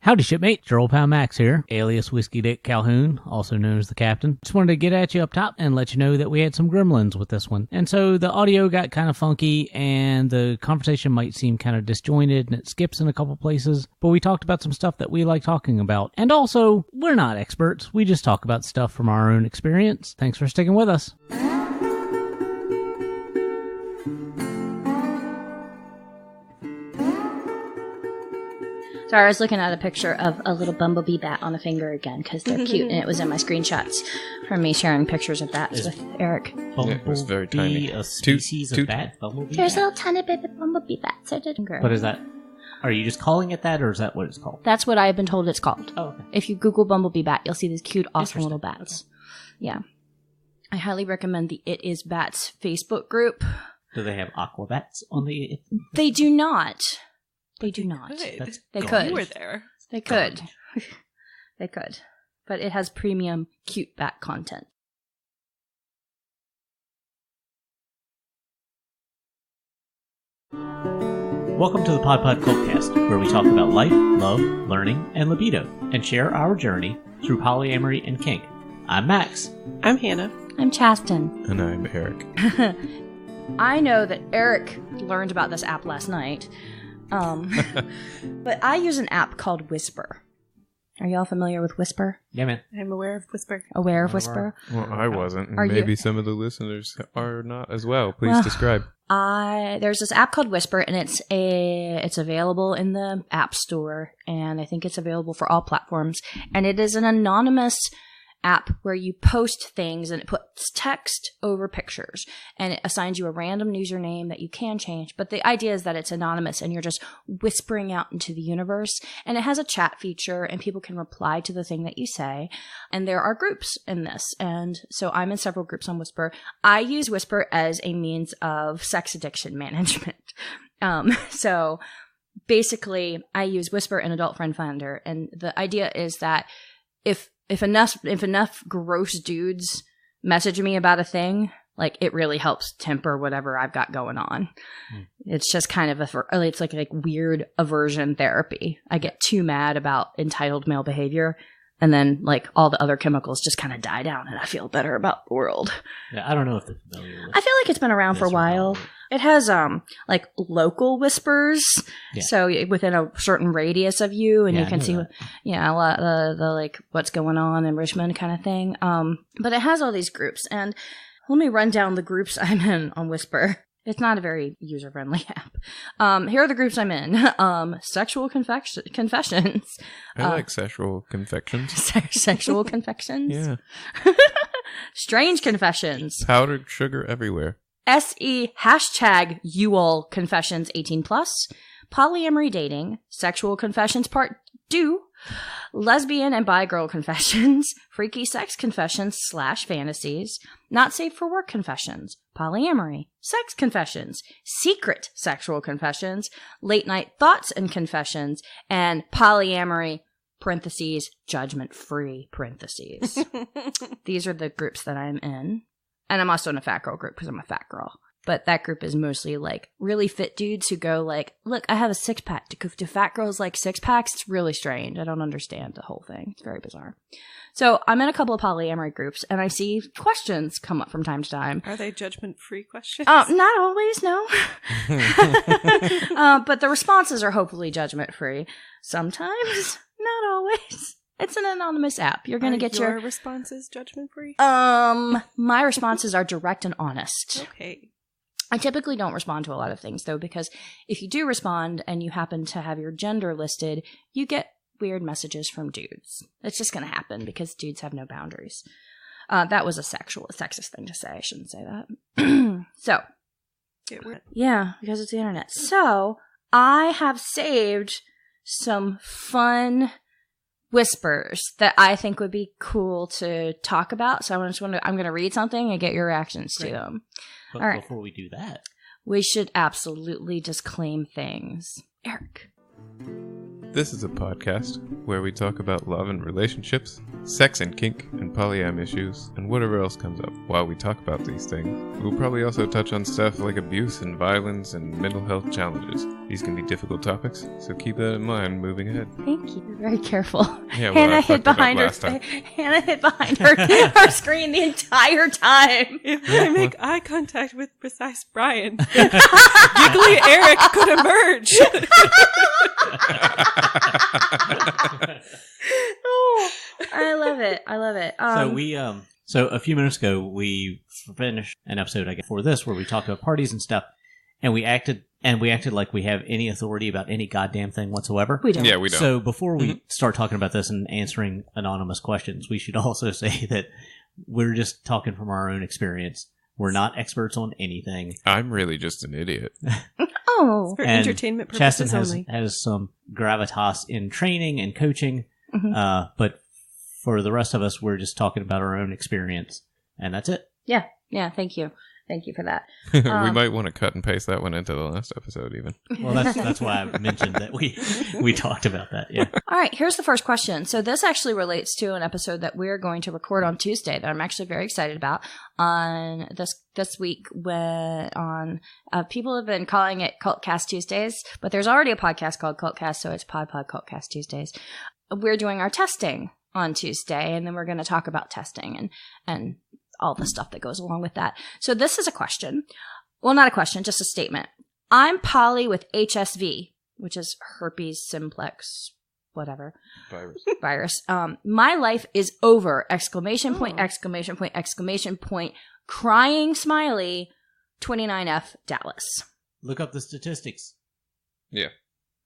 Howdy, shipmate. Your old pal Max here, alias Whiskey Dick Calhoun, also known as the Captain. Just wanted to get at you up top and let you know that we had some gremlins with this one. And so the audio got kind of funky and the conversation might seem kind of disjointed and it skips in a couple places. But we talked about some stuff that we like talking about. And also, we're not experts. We just talk about stuff from our own experience. Thanks for sticking with us. Sorry, I was looking at a picture of a little bumblebee bat on a finger again because they're cute, and it was in my screenshots from me sharing pictures of bats with Eric. It was very tiny. A species of bat? Bumblebee There's bat? little tiny baby bumblebee bats. I didn't grow. What is that? Are you just calling it that, or is that what it's called? That's what I've been told it's called. Oh, okay. If you Google bumblebee bat, you'll see these cute, awesome little Interesting. bats. Okay. Yeah. I highly recommend the It Is Bats Facebook group. Do they have aquabats on the... They do not. They do not. They could. You were there. They could. They could. But it has premium cute bat content. Welcome to the Pod Cultcast, where we talk about life, love, learning, and libido, and share our journey through polyamory and kink. I'm Max. I'm Hannah. I'm Chastain. And I'm Eric. I know that Eric learned about this app last night. But I use an app called Whisper. Are y'all familiar with Whisper? Yeah, man. I'm aware of Whisper. Aware of Whisper? Well, I wasn't. And Are you? maybe some of the listeners are not as well. Please describe. There's this app called Whisper, and it's available in the App Store, and I think it's available for all platforms. And it is an anonymous app where you post things and it puts text over pictures and it assigns you a random username that you can change. But the idea is that it's anonymous and you're just whispering out into the universe. And it has a chat feature and people can reply to the thing that you say. And there are groups in this. And so I'm in several groups on Whisper. I use Whisper as a means of sex addiction management. So basically I use Whisper and Adult Friend Finder. And the idea is that if enough gross dudes message me about a thing, like it really helps temper whatever I've got going on. It's just kind of it's like weird aversion therapy. I get too mad about entitled male behavior, and then like all the other chemicals just kind of die down, and I feel better about the world. Yeah, I don't know if they're familiar with I feel like it's been around for a while. It has like local whispers, so within a certain radius of you, and you can see, a lot of the like what's going on in Richmond kind of thing. But it has all these groups, and let me run down the groups I'm in on Whisper. It's not a very user-friendly app. Here are the groups I'm in. Sexual confessions. I like sexual confections. Sexual confections? Yeah. Strange confessions. Powdered sugar everywhere. SE hashtag UL confessions 18 plus. Polyamory dating. Sexual confessions part 2. Lesbian and bi girl confessions. Freaky sex confessions / fantasies. Not safe for work confessions. Polyamory. Sex confessions. Secret sexual confessions. Late night thoughts and confessions. And polyamory parentheses judgment free parentheses. These are the groups that I'm in. And I'm also in a fat girl group because I'm a fat girl. But that group is mostly like really fit dudes who go like, look, I have a 6-pack. Do fat girls like 6-packs? It's really strange. I don't understand the whole thing. It's very bizarre. So I'm in a couple of polyamory groups and I see questions come up from time to time. Are they judgment-free questions? Not always, no. But the responses are hopefully judgment-free. Sometimes, not always. It's an anonymous app. You're going to get your responses judgment-free? My responses are direct and honest. Okay. I typically don't respond to a lot of things, though, because if you do respond and you happen to have your gender listed, you get weird messages from dudes. It's just going to happen because dudes have no boundaries. That was a sexist thing to say. I shouldn't say that. So, yeah, because it's the internet. So, I have saved some fun whispers that I think would be cool to talk about. So I'm going to read something and get your reactions to them. But all right. Before we do that, we should absolutely disclaim things. Eric. This is a podcast where we talk about love and relationships, sex and kink, and polyam issues, and whatever else comes up. While we talk about these things, we'll probably also touch on stuff like abuse and violence and mental health challenges. These can be difficult topics, so keep that in mind moving ahead. Thank you. You're very careful. Yeah, well, Hannah I hid fucked it up behind her. last time. Hannah hid behind her screen the entire time. If I make eye contact with precise Brian, giggly Eric could emerge. Oh, I love it. I love it. So a few minutes ago, we finished an episode, I guess, for this, where we talked about parties and stuff, and we acted like we have any authority about any goddamn thing whatsoever. We don't. Yeah, we don't. So before we start talking about this and answering anonymous questions, we should also say that we're just talking from our own experience. We're not experts on anything. I'm really just an idiot. Oh. For And entertainment purposes Chastain only. has some gravitas in training and coaching, Mhm. but for the rest of us, we're just talking about our own experience, and that's it. Yeah. Yeah. Thank you. Thank you for that. We might want to cut and paste that one into the last episode even. Well, that's why I mentioned that we talked about that. Yeah. All right, here's the first question. So this actually relates to an episode that we're going to record on Tuesday that I'm actually very excited about on this week. People have been calling it Cultcast Tuesdays, but there's already a podcast called Cultcast, so it's Pod Cultcast Tuesdays. We're doing our testing on Tuesday, and then we're going to talk about testing and all the stuff that goes along with that. So this is a question. Well, not a question, just a statement. I'm poly with HSV, which is herpes simplex, whatever. Virus. My life is over! ! Crying smiley, 29F Dallas. Look up the statistics. Yeah.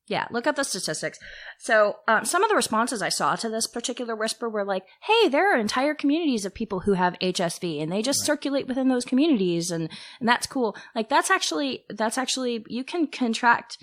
Yeah, look up the statistics. So some of the responses I saw to this particular whisper were like, hey, there are entire communities of people who have HSV and they just circulate within those communities and that's cool. Like that's actually you can contract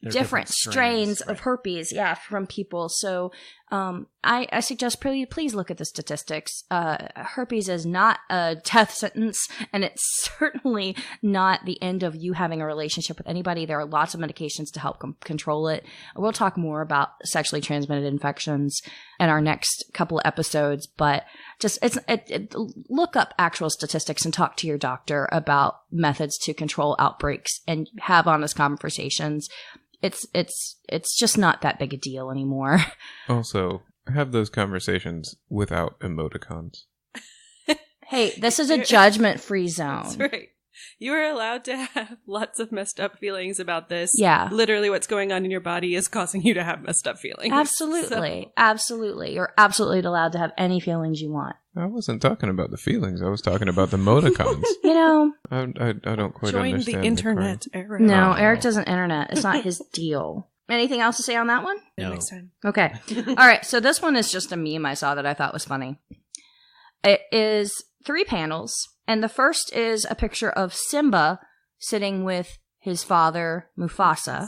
different strains of herpes, from people. So I suggest please look at the statistics. Herpes is not a death sentence, and it's certainly not the end of you having a relationship with anybody. There are lots of medications to help control it. We'll talk more about sexually transmitted infections in our next couple of episodes, but just look up actual statistics and talk to your doctor about methods to control outbreaks and have honest conversations. It's just not that big a deal anymore. Also, have those conversations without emoticons. Hey, this is a judgment-free zone. That's right. You are allowed to have lots of messed up feelings about this. Yeah. Literally what's going on in your body is causing you to have messed up feelings. Absolutely. Absolutely. You're absolutely allowed to have any feelings you want. I wasn't talking about the feelings. I was talking about the emoticons. You know. I don't quite Join understand. the internet era. No, Oh. Eric doesn't internet. It's not his deal. Anything else to say on that one? No. Next time. Okay. All right. So this one is just a meme I saw that I thought was funny. It is 3 panels. And the first is a picture of Simba sitting with his father, Mufasa.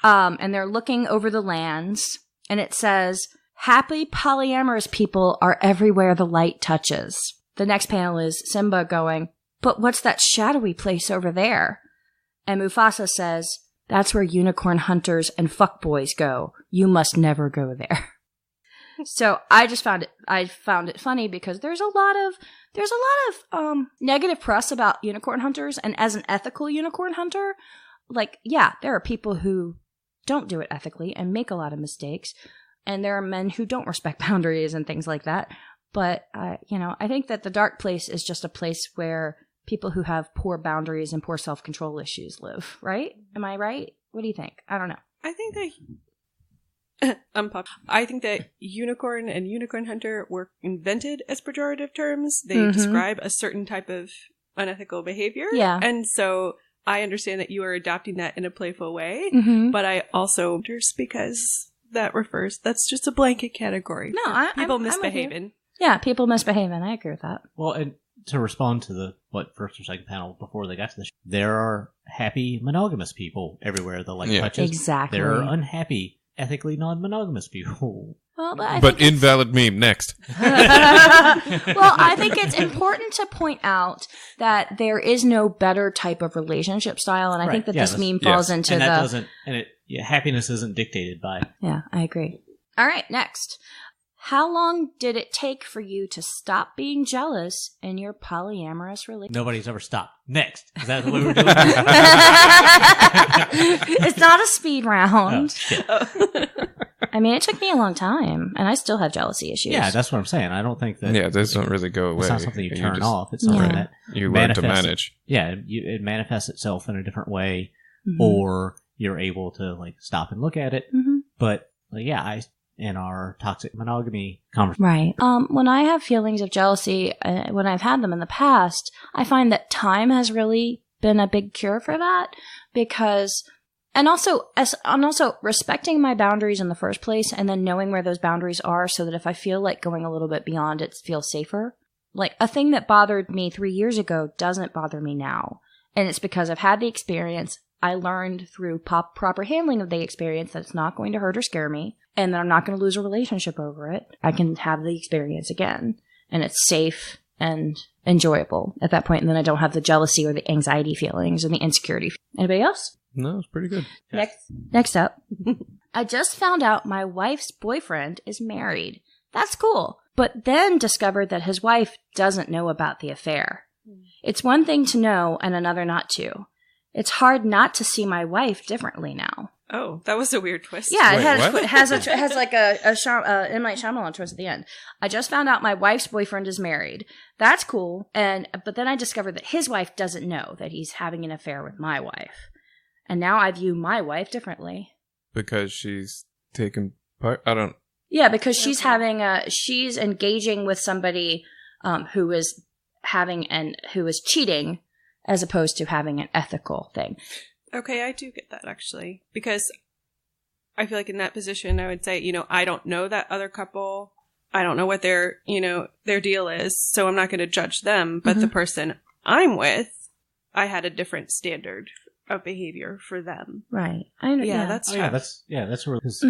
And they're looking over the lands. And it says, happy polyamorous people are everywhere the light touches. The next panel is Simba going, but what's that shadowy place over there? And Mufasa says, that's where unicorn hunters and fuckboys go. You must never go there. So I found it funny because there's a lot of negative press about unicorn hunters, and as an ethical unicorn hunter, like, yeah, there are people who don't do it ethically and make a lot of mistakes, and there are men who don't respect boundaries and things like that. But I think that the dark place is just a place where people who have poor boundaries and poor self-control issues live, right? Am I right? What do you think? I don't know. I think that I think that unicorn and unicorn hunter were invented as pejorative terms. They describe a certain type of unethical behavior. Yeah. And so I understand that you are adopting that in a playful way, Mm-hmm. but I also just because that's just a blanket category. No, for people I'm with you. misbehaving. Yeah, people misbehaving. I agree with that. Well, and to respond to the first or second panel before they got to this, there are happy monogamous people everywher the light touches. Exactly. There are unhappy ethically non-monogamous people. Well, But invalid meme next. Well, I think it's important to point out that there is no better type of relationship style, and I think that this meme falls into and that the. doesn't, and happiness isn't dictated by. Yeah, I agree. All right, next. How long did it take for you to stop being jealous in your polyamorous relationship? Nobody's ever stopped. Next. Is that what we're doing? It's not a speed round. Oh, I mean, it took me a long time, and I still have jealousy issues. yeah, that's what I'm saying. I don't think that... Yeah, those don't really go away. It's not something you turn just- off. It's something that You learn to manage. Yeah, it manifests itself in a different way, Mhm. or you're able to like stop and look at it. Mhm. But yeah, in our toxic monogamy conversation, Right. When I have feelings of jealousy, when I've had them in the past, I find that time has really been a big cure for that because, and also respecting my boundaries in the first place and then knowing where those boundaries are so that if I feel like going a little bit beyond it feels safer. Like a thing that bothered me 3 years ago doesn't bother me now. And it's because I've had the experience. I learned through proper handling of the experience that it's not going to hurt or scare me and that I'm not going to lose a relationship over it. I can have the experience again and it's safe and enjoyable at that point. And then I don't have the jealousy or the anxiety feelings or the insecurity. Anybody else? No, it's pretty good. Next up. I just found out my wife's boyfriend is married. That's cool. But then discovered that his wife doesn't know about the affair. It's one thing to know and another not to. It's hard not to see my wife differently now. Oh, that was a weird twist. Yeah, Wait, it has like a M. Night Shyamalan twist at the end. I just found out my wife's boyfriend is married. That's cool. But then I discovered that his wife doesn't know that he's having an affair with my wife. And now I view my wife differently. Because she's taken part. I don't. Yeah, because she's she's engaging with somebody who is cheating as opposed to having an ethical thing. Okay, I do get that actually. Because I feel like in that position, I would say, I don't know that other couple. I don't know what their deal is. So I'm not going to judge them. But the person I'm with, I had a different standard of behavior for them. Right. That's tough. that's where because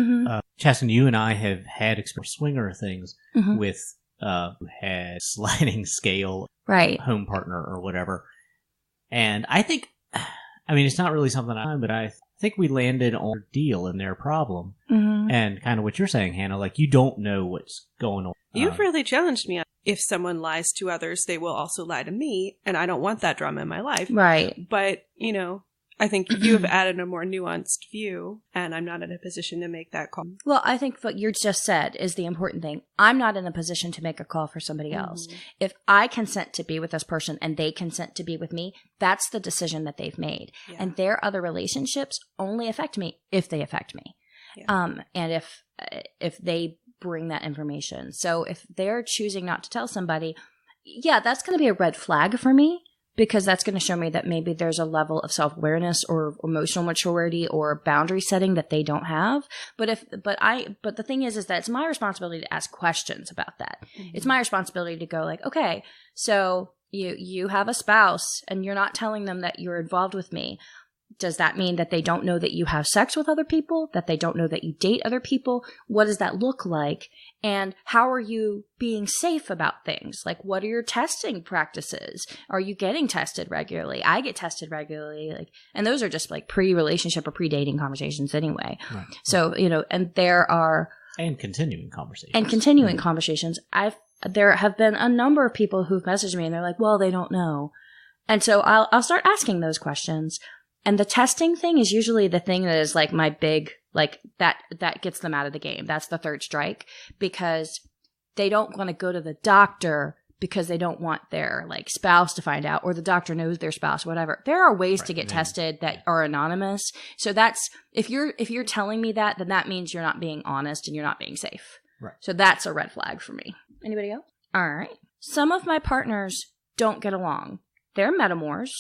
Chastain, you and I have had swinger things with who had sliding scale home partner or whatever, and I think, I mean, it's not really something but I think we landed on a deal in their problem, and kind of what you're saying, Hannah, like you don't know what's going on. You've really challenged me on if someone lies to others, they will also lie to me, and I don't want that drama in my life. Right. But I think you have added a more nuanced view, and I'm not in a position to make that call. Well, I think what you just said is the important thing. I'm not in a position to make a call for somebody else. If I consent to be with this person and they consent to be with me, that's the decision that they've made. Yeah. And their other relationships only affect me if they affect me. Yeah. And if they bring that information. So if they're choosing not to tell somebody, yeah, that's going to be a red flag for me. Because that's going to show me that maybe there's a level of self-awareness or emotional maturity or boundary setting that they don't have. But the thing is that it's my responsibility to ask questions about that. It's my responsibility to go like, okay, so you have a spouse and you're not telling them that you're involved with me. Does that mean that they don't know that you have sex with other people? That they don't know that you date other people? What does that look like? And how are you being safe about things? Like, what are your testing practices? Are you getting tested regularly? I get tested regularly. And those are just like pre-relationship or pre-dating conversations anyway. Right. So, and there are... And continuing conversations. Conversations. There have been a number of people who've messaged me and they're like, well, they don't know. And so I'll start asking those questions. And the testing thing is usually the thing that is like my big, like that gets them out of the game. That's the third strike because they don't want to go to the doctor because they don't want their like spouse to find out or the doctor knows their spouse, whatever. There are ways to get tested that are anonymous. So that's, if you're telling me that, then that means you're not being honest and you're not being safe. Right. So that's a red flag for me. Anybody else? All right. Some of my partners don't get along. They're metamors.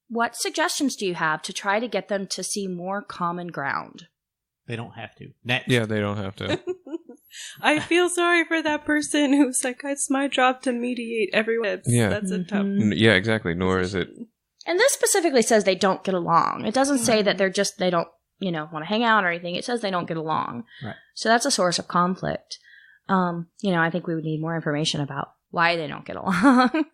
What suggestions do you have to try to get them to see more common ground? They don't have to. Next. Yeah, they don't have to. I feel sorry for that person who's like, it's my job to mediate everyone. Yeah. That's a tough... Yeah, exactly. Nor is it... And this specifically says they don't get along. It doesn't say that they don't, want to hang out or anything. It says they don't get along. Right. So that's a source of conflict. I think we would need more information about why they don't get along.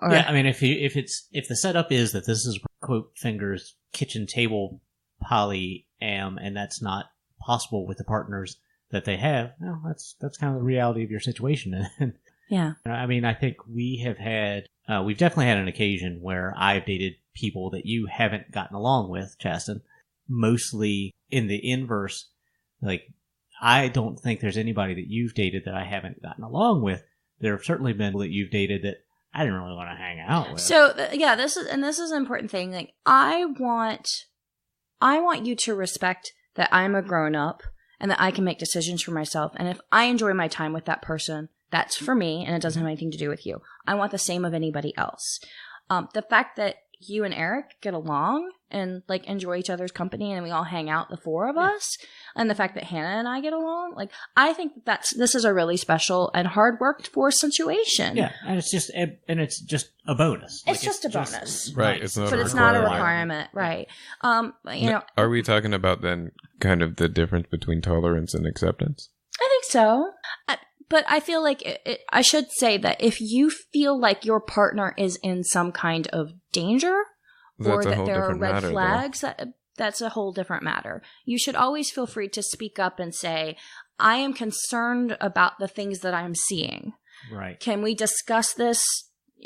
Yeah, I mean, if the setup is that this is quote fingers kitchen table polyamorous am, and that's not possible with the partners that they have, well, that's kind of the reality of your situation. Yeah. I mean, I think we've definitely had an occasion where I've dated people that you haven't gotten along with, Chastain. Mostly in the inverse, like, I don't think there's anybody that you've dated that I haven't gotten along with. There have certainly been that you've dated that I didn't really want to hang out with. So, this is an important thing. Like, I want you to respect that I'm a grown up and that I can make decisions for myself. And if I enjoy my time with that person, that's for me, and it doesn't have anything to do with you. I want the same of anybody else. The fact that you and Eric get along and like enjoy each other's company, and we all hang out, the four of us, and the fact that Hannah and I get along, like, I think this is a really special and hard worked for situation. Yeah, and it's just a bonus. It's just a bonus, right? It's not, but it's not a requirement, right? Are we talking about then kind of the difference between tolerance and acceptance? I think so. But I feel like I should say that if you feel like your partner is in some kind of danger, or that there are red flags, that's a whole different matter. You should always feel free to speak up and say, I am concerned about the things that I'm seeing. Right. Can we discuss this?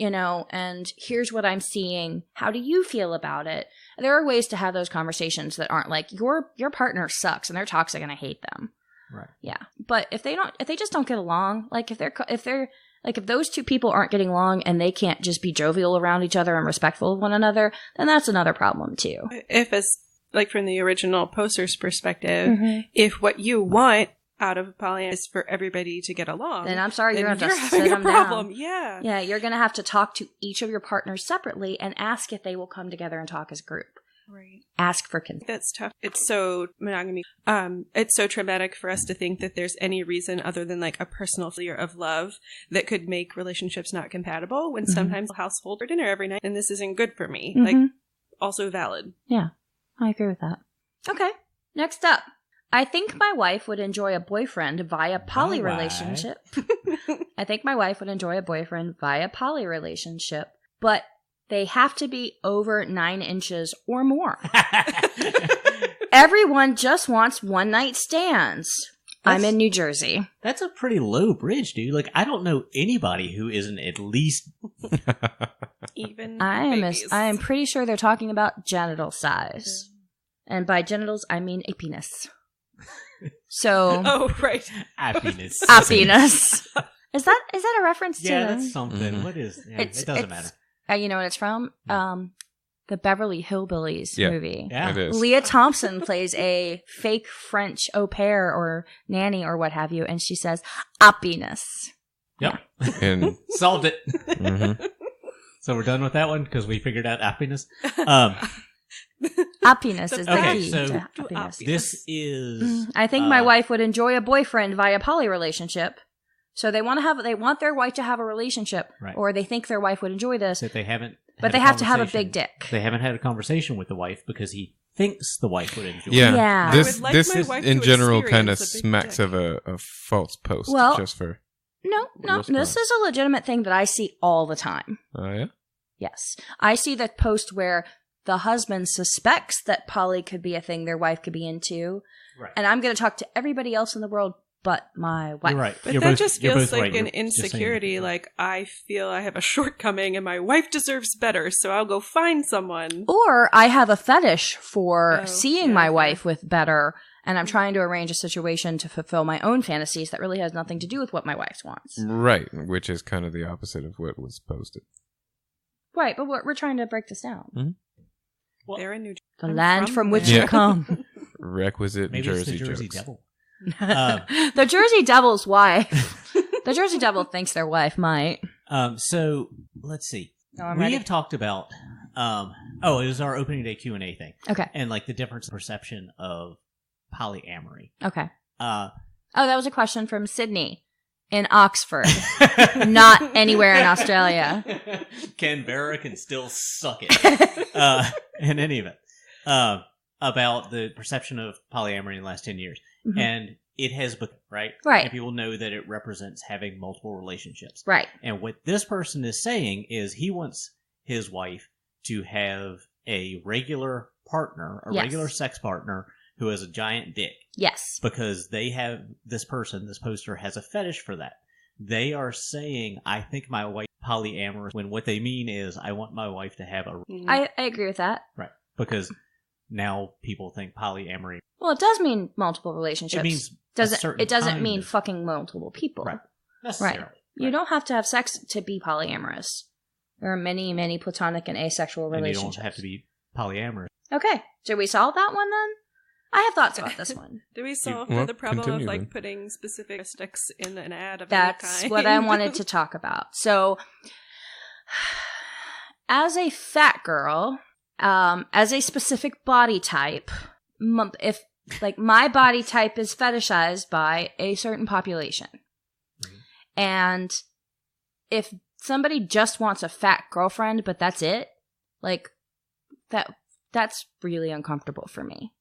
And here's what I'm seeing. How do you feel about it? There are ways to have those conversations that aren't like, your partner sucks and they're toxic and I hate them. Right. Yeah. But if they just don't get along, like if those two people aren't getting along and they can't just be jovial around each other and respectful of one another, then that's another problem too. If it's like from the original poster's perspective, if what you want out of polyamory is for everybody to get along, then I'm sorry, you're going to have to having sit a them problem. down. Yeah. Yeah. You're going to have to talk to each of your partners separately and ask if they will come together and talk as a group. Right. Ask for consent. That's tough. It's so monogamy. It's so traumatic for us to think that there's any reason other than like a personal failure of love that could make relationships not compatible when sometimes a household for dinner every night and this isn't good for me. Like, also valid. Yeah, I agree with that. Okay. Next up. I think my wife would enjoy a boyfriend via poly relationship. I think my wife would enjoy a boyfriend via poly relationship, but they have to be over 9 inches or more. Everyone just wants one night stands. I'm in New Jersey. That's a pretty low bridge, dude. Like, I don't know anybody who isn't at least Even I am pretty sure they're talking about genital size. And by genitals, I mean a penis. So. Oh, right. a penis. A penis. Is that a reference to? Yeah, that's something. What is? Yeah, it doesn't matter. You know what it's from? The Beverly Hillbillies movie. Yeah, it is. Leah Thompson plays a fake French au pair or nanny or what have you, and she says, "Happiness." Yep. And solved it. So we're done with that one because we figured out happiness. Happiness is the Okay, key so to happiness. this is. I think my wife would enjoy a boyfriend via poly relationship. So they want their wife to have a relationship, Right. or they think their wife would enjoy this, That they haven't. but had they a have to have a conversation. big dick. They haven't had a conversation with the wife because he thinks the wife would enjoy it. Yeah. This I would like this my is wife in to general kind of experience a big smacks dick. of a false post. Well- just for No, response. this is a legitimate thing that I see all the time. oh yeah. Yes. I see the post where the husband suspects that poly could be a thing their wife could be into. Right. And I'm going to talk to everybody else in the world but my wife. You're right. But You're that both- just you're feels both like right. an You're just saying insecurity. that. Like, I feel I have a shortcoming and my wife deserves better, so I'll go find someone. Or I have a fetish for Oh, seeing yeah, my yeah. wife with better, and I'm trying to arrange a situation to fulfill my own fantasies that really has nothing to do with what my wife wants. Right, which is kind of the opposite of what was posted. Right, but we're trying to break this down. Well, They're in New Jersey. The I'm land from which there. you come. Requisite Maybe Jersey it's the Jersey jokes. Devil. The Jersey Devil's wife. The Jersey Devil thinks their wife might. So let's see. No, I'm we ready. have talked about. It was our opening day Q&A thing, Okay. and like the difference in perception of polyamory. Okay. Uh, Oh, that was a question from Sydney in Oxford, not anywhere in Australia. Canberra can still suck it. In any event, about the perception of polyamory in the last 10 years. Mhm. And it has become, right? Right. And people know that it represents having multiple relationships. Right. And what this person is saying is he wants his wife to have a regular partner, a Yes. regular sex partner who has a giant dick Yes. because they have this poster has a fetish for that. They are saying, I think my wife is polyamorous, when what they mean is, I want my wife to have a... I agree with that. Right. Because now people think polyamory... Well, it does mean multiple relationships. It means it doesn't kind mean of- fucking multiple people. Right. Necessarily. Right. You don't have to have sex to be polyamorous. There are many, many platonic and asexual And you relationships. don't have to be polyamorous. Okay. Did we solve that one then? I have thoughts about this one. Do we solve well, the problem of continue like then. putting specific sticks in an ad of That's any kind? what I wanted to talk about. So, as a fat girl, as a specific body type, if like my body type is fetishized by a certain population, and if somebody just wants a fat girlfriend, but that's it, like that's really uncomfortable for me.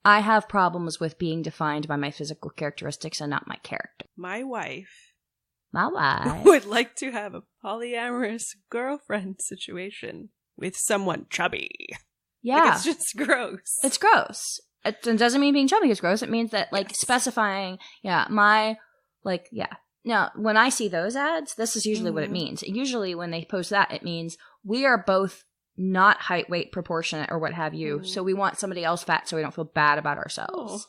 I have problems with being defined by my physical characteristics and not my character. My wife My wife. would like to have a polyamorous girlfriend situation with someone chubby. Yeah. Like, it's just gross. It's gross. It doesn't mean being chubby is gross. It means that, like, specifying, Now, when I see those ads, this is usually what it means. Usually when they post that, it means we are both not height, weight, proportionate, or what have you. So we want somebody else fat so we don't feel bad about ourselves.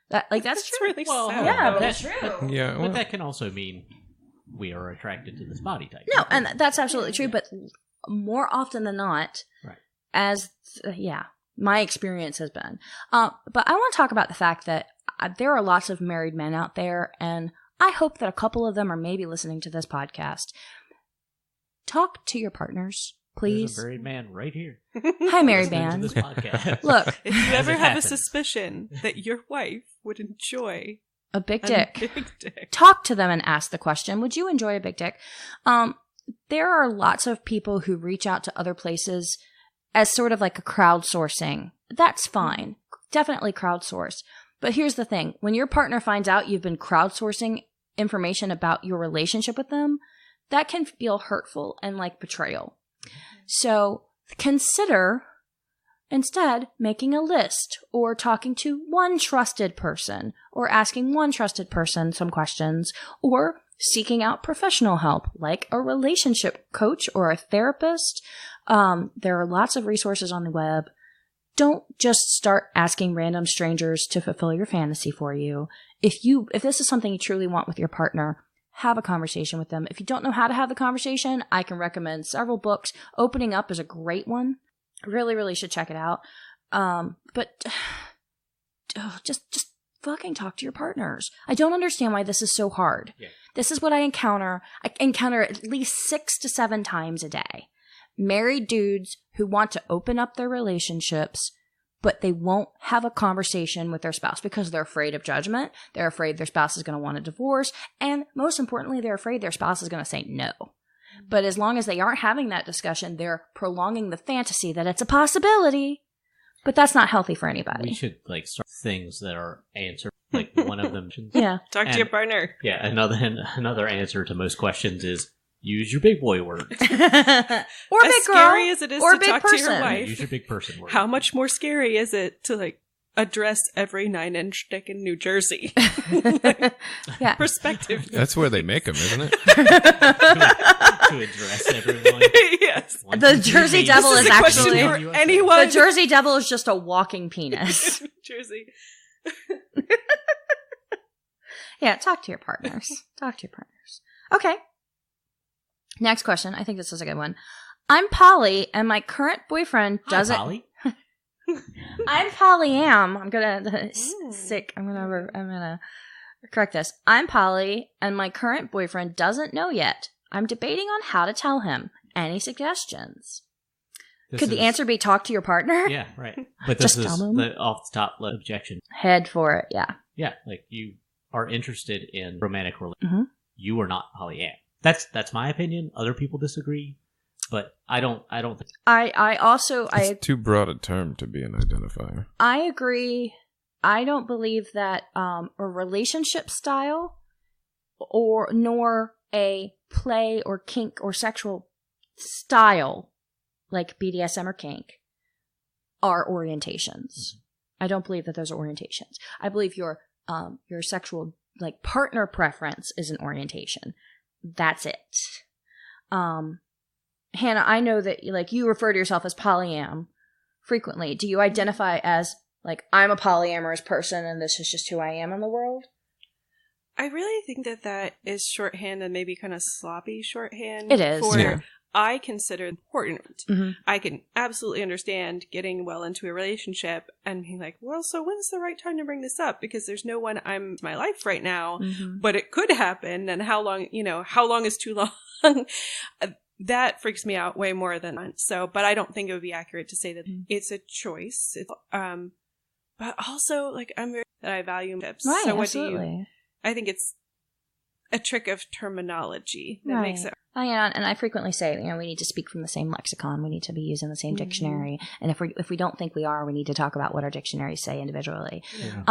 That's That's true. really Well, sad. Yeah, but that's it's true. Yeah, well, But that can also mean we are attracted to this body type. No, and that's absolutely true. But more often than not, Right. my experience has been. But I want to talk about the fact that there are lots of married men out there, and I hope that a couple of them are maybe listening to this podcast. Talk to your partners, please. There's a married man right here. Hi, married listening to man. this podcast. Look, If you As ever it have happens. a suspicion that your wife would enjoy a big a dick. big dick. Talk to them and ask the question, would you enjoy a big dick? There are lots of people who reach out to other places as sort of like a crowdsourcing. That's fine. Definitely crowdsource. But here's the thing. When your partner finds out you've been crowdsourcing information about your relationship with them, that can feel hurtful and like betrayal. So consider instead making a list or talking to one trusted person or asking one trusted person some questions or seeking out professional help like a relationship coach or a therapist. There are lots of resources on the web. Don't just start asking random strangers to fulfill your fantasy for you. If this is something you truly want with your partner, have a conversation with them. If you don't know how to have the conversation, I can recommend several books. Opening Up is a great one. Really, really should check it out. But just fucking talk to your partners. I don't understand why this is so hard. Yeah. This is what I encounter. I encounter at least 6 to 7 times a day. Married dudes who want to open up their relationships, but they won't have a conversation with their spouse because they're afraid of judgment. They're afraid their spouse is going to want a divorce. And most importantly, they're afraid their spouse is going to say no. But as long as they aren't having that discussion, they're prolonging the fantasy that it's a possibility. But that's not healthy for anybody. We should start things that are answered. Like one of them. Yeah. Talk to your partner. Yeah. Another answer to most questions is use your big boy word. Or As big girl. scary as it is or to big talk person. to your wife, Use your big person word. how much more scary is it to address every 9-inch dick in New Jersey? Yeah. Perspective. that's where they make them, isn't it? to address everyone? Yes. One, The two, three, Jersey baby. Devil This is is a question actually- for anyone. The Jersey Devil is just a walking penis. Jersey. Yeah, talk to your partners. Talk to your partners. Okay. Next question. I think this is a good one. I'm poly, and my current boyfriend Hi, doesn't. Polly. I'm polyam. I'm gonna sick. I'm gonna correct this. I'm poly, and my current boyfriend doesn't know yet. I'm debating on how to tell him. Any suggestions? This Could the is- answer be talk to your partner? Yeah, right. But this Just is tell them. the off the top objection. Head for it. Yeah. Yeah, like you are interested in romantic relations. Mhm. You are not polyam. That's my opinion. Other people disagree, but I don't think I also It's too broad a term to be an identifier. I agree. I don't believe that a relationship style nor a play or kink or sexual style like BDSM or kink are orientations. I don't believe that those are orientations. I believe your sexual like partner preference is an orientation. That's it. Hannah, I know that like you refer to yourself as polyam frequently. Do you identify as like, I'm a polyamorous person and this is just who I am in the world? I really think that is shorthand and maybe kind of sloppy shorthand. It is. For Yeah. I consider important. Mm-hmm. I can absolutely understand getting well into a relationship and being like, well, so when's the right time to bring this up? Because there's no one I'm in my life right now, but it could happen. And how long is too long? That freaks me out way more than that. So, but I don't think it would be accurate to say that it's a choice. But also, like, I value tips. Right, so what absolutely. I think it's a trick of terminology that makes it. And I frequently say, we need to speak from the same lexicon. We need to be using the same dictionary. And if we don't think we are, we need to talk about what our dictionaries say individually. Yeah.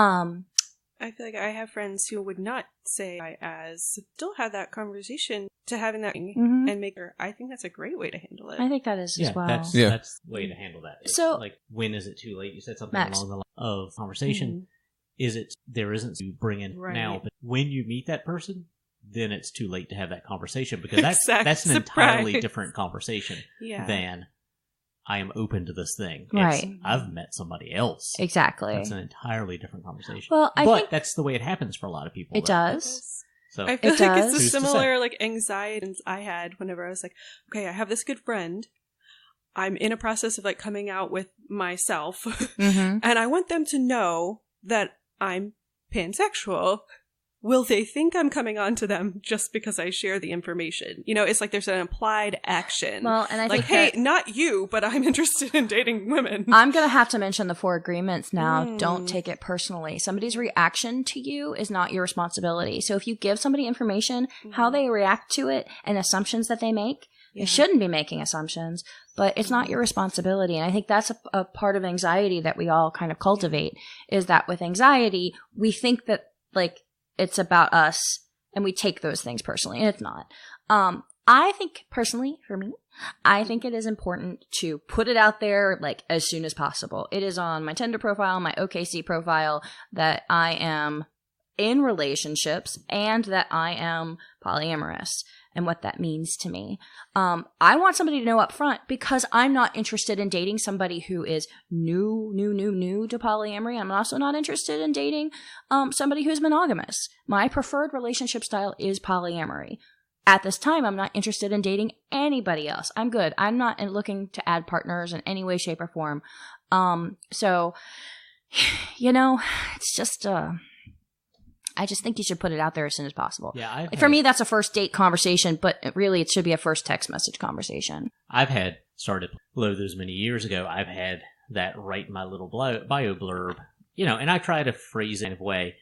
I feel like I have friends who would not say I as still have that conversation to having that and make her. I think that's a great way to handle it. I think that is as well. That's the way to handle that. It's so, like, when is it too late? You said something Max. along the line of conversation. Is it there isn't to bring in now, but when you meet that person, then it's too late to have that conversation because that's an entirely different conversation than I am open to this thing. Right. I've met somebody else. Exactly. That's an entirely different conversation. Well, I think that's the way it happens for a lot of people. It does. So I feel like it's a similar like anxiety I had whenever I was like, okay, I have this good friend. I'm in a process of like coming out with myself and I want them to know that I'm pansexual. Will they think I'm coming on to them just because I share the information? It's like there's an implied action. Well, and I think hey, not you, but I'm interested in dating women. I'm going to have to mention the 4 agreements now. Don't take it personally. Somebody's reaction to you is not your responsibility. So if you give somebody information, how they react to it and assumptions that they make, they shouldn't be making assumptions, but it's not your responsibility. And I think that's a part of anxiety that we all kind of cultivate is that with anxiety, we think that like, it's about us, and we take those things personally, and it's not. I think, personally, for me, I think it is important to put it out there, like, as soon as possible. It is on my Tinder profile, my OKC profile, that I am in relationships, and that I am polyamorous, and what that means to me. I want somebody to know up front, because I'm not interested in dating somebody who is new to polyamory. I'm also not interested in dating somebody who's monogamous. My preferred relationship style is polyamory. At this time, I'm not interested in dating anybody else. I'm good. I'm not looking to add partners in any way, shape, or form. So, it's just... I just think you should put it out there as soon as possible. Yeah, for me, that's a first date conversation, but really it should be a first text message conversation. I've started below those many years ago. I've had that write my little bio blurb, and I try to phrase it in a way,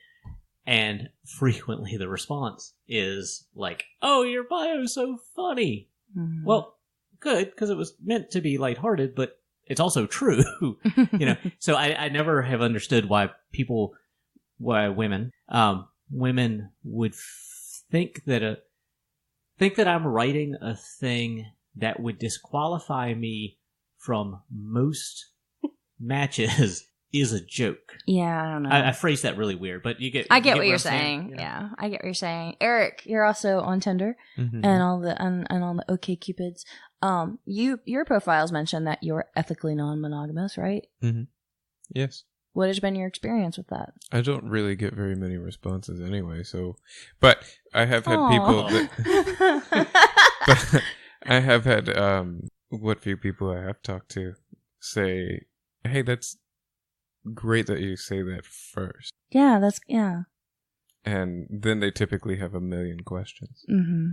and frequently the response is like, "Oh, your bio's so funny." Mm-hmm. Well, good, because it was meant to be lighthearted, but it's also true, So I never have understood why women would think that I'm writing a thing that would disqualify me from most matches is a joke. Yeah, I don't know. I phrased that really weird, but I get what you're saying. Yeah, I get what you're saying. Eric, you're also on Tinder and all the OkCupids. Your profiles mention that you're ethically non-monogamous, right? Mm-hmm. Yes. What has been your experience with that? I don't really get very many responses anyway, but I have had people but I have had what few people I have talked to say, "Hey, that's great that you say that first." Yeah, And then they typically have a million questions. Mm-hmm.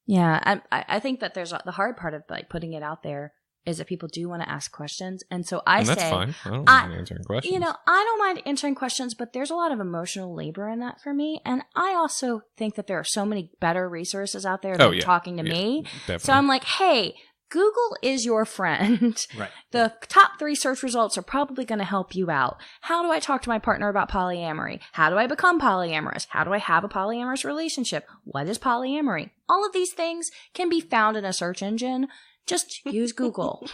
Yeah, I think that there's the hard part of like putting it out there is that people do want to ask questions. And so that's fine. I don't mind answering questions. I don't mind answering questions, but there's a lot of emotional labor in that for me. And I also think that there are so many better resources out there than talking to me. Definitely. So I'm like, hey, Google is your friend. Right. The top 3 search results are probably going to help you out. How do I talk to my partner about polyamory? How do I become polyamorous? How do I have a polyamorous relationship? What is polyamory? All of these things can be found in a search engine. Just use Google.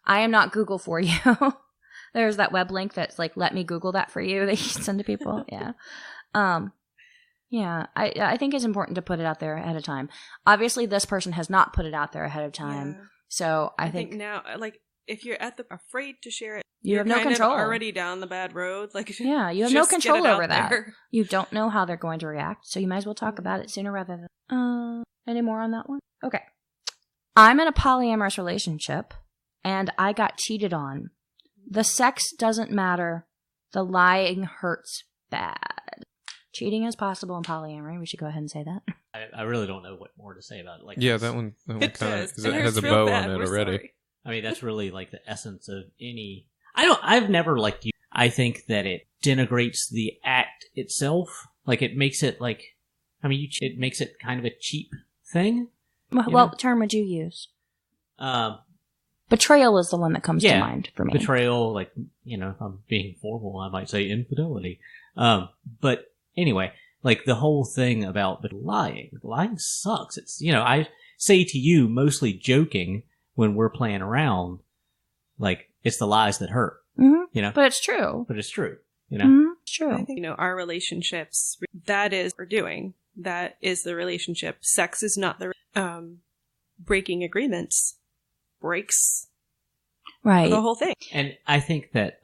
I am not Google for you. There's that web link that's like, let me Google that for you that you send to people. Yeah. Yeah, I think it's important to put it out there ahead of time. Obviously, this person has not put it out there ahead of time. Yeah. So I think now, like, if you're afraid to share it, you have you're no kind control. of already down the bad road. Like, yeah, you have no just get control it out over that. there. You don't know how they're going to react, so you might as well talk about it sooner rather than. Any more on that one? Okay. I'm in a polyamorous relationship, and I got cheated on. The sex doesn't matter. The lying hurts bad. Cheating is possible in polyamory. We should go ahead and say that. I really don't know what more to say about it. Like, Yeah, that one kind of does. it has a bow on it already. Sorry. I mean, that's really like the essence of any. I've never liked you. I think that it denigrates the act itself. Like, it makes it like, I mean, it makes it kind of a cheap thing. What term would you use? Betrayal is the one that comes to mind for me. Betrayal, like, if I'm being formal, I might say infidelity. But anyway, like, the whole thing about lying sucks. It's, I say to you, mostly joking when we're playing around, like, it's the lies that hurt, But it's true. It's true, It's true. I think, our relationships, that is what we're doing. That is the relationship. Sex is not the breaking agreements. Breaks right the whole thing. And I think that,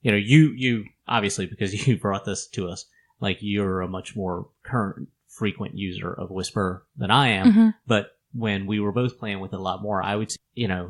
you obviously, because you brought this to us, like, you're a much more current, frequent user of Whisper than I am. But when we were both playing with it a lot more, I would,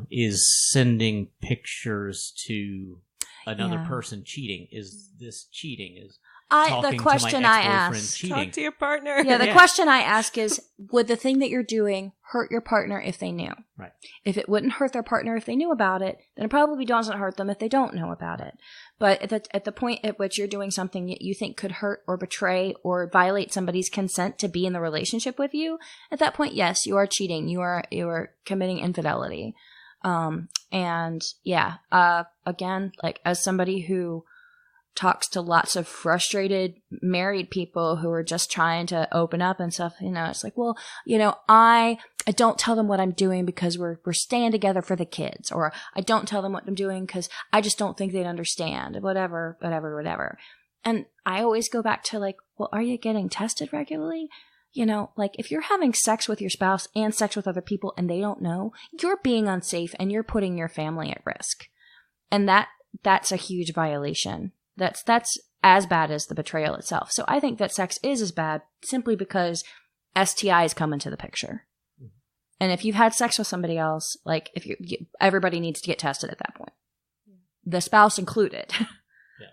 is sending pictures to another person cheating? Is this cheating? Is the question I ask, cheating? Talk to your partner. Yeah, the question I ask is, would the thing that you're doing hurt your partner if they knew? Right. If it wouldn't hurt their partner if they knew about it, then it probably doesn't hurt them if they don't know about it. But at the point at which you're doing something that you think could hurt or betray or violate somebody's consent to be in the relationship with you, at that point, yes, you are cheating. You are committing infidelity. And yeah, again, like, as somebody who talks to lots of frustrated married people who are just trying to open up and stuff, it's like, well, I don't tell them what I'm doing because we're staying together for the kids, or I don't tell them what I'm doing because I just don't think they'd understand, whatever. And I always go back to, like, well, are you getting tested regularly? Like, if you're having sex with your spouse and sex with other people and they don't know, you're being unsafe and you're putting your family at risk. And that's a huge violation. That's as bad as the betrayal itself. So I think that sex is as bad simply because STIs come into the picture. And if you've had sex with somebody else, like, everybody needs to get tested at that point, the spouse included. Yeah.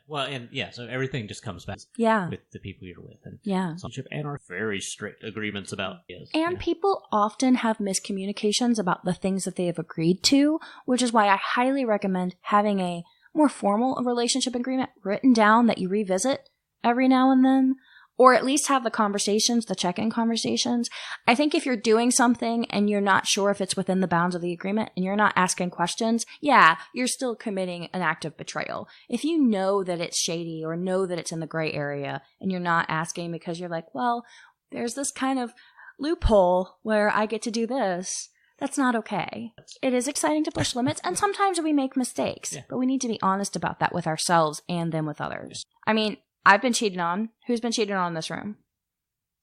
Well, and so everything just comes back. With the people you're with, and our very strict agreements about. And people often have miscommunications about the things that they have agreed to, which is why I highly recommend having a more formal relationship agreement written down that you revisit every now and then, or at least have the conversations, the check-in conversations. I think if you're doing something and you're not sure if it's within the bounds of the agreement and you're not asking questions, you're still committing an act of betrayal. If you know that it's shady or know that it's in the gray area and you're not asking because you're like, well, there's this kind of loophole where I get to do this, that's not okay. It is exciting to push limits, and sometimes we make mistakes, but we need to be honest about that with ourselves and then with others. I mean, I've been cheated on. Who's been cheated on in this room?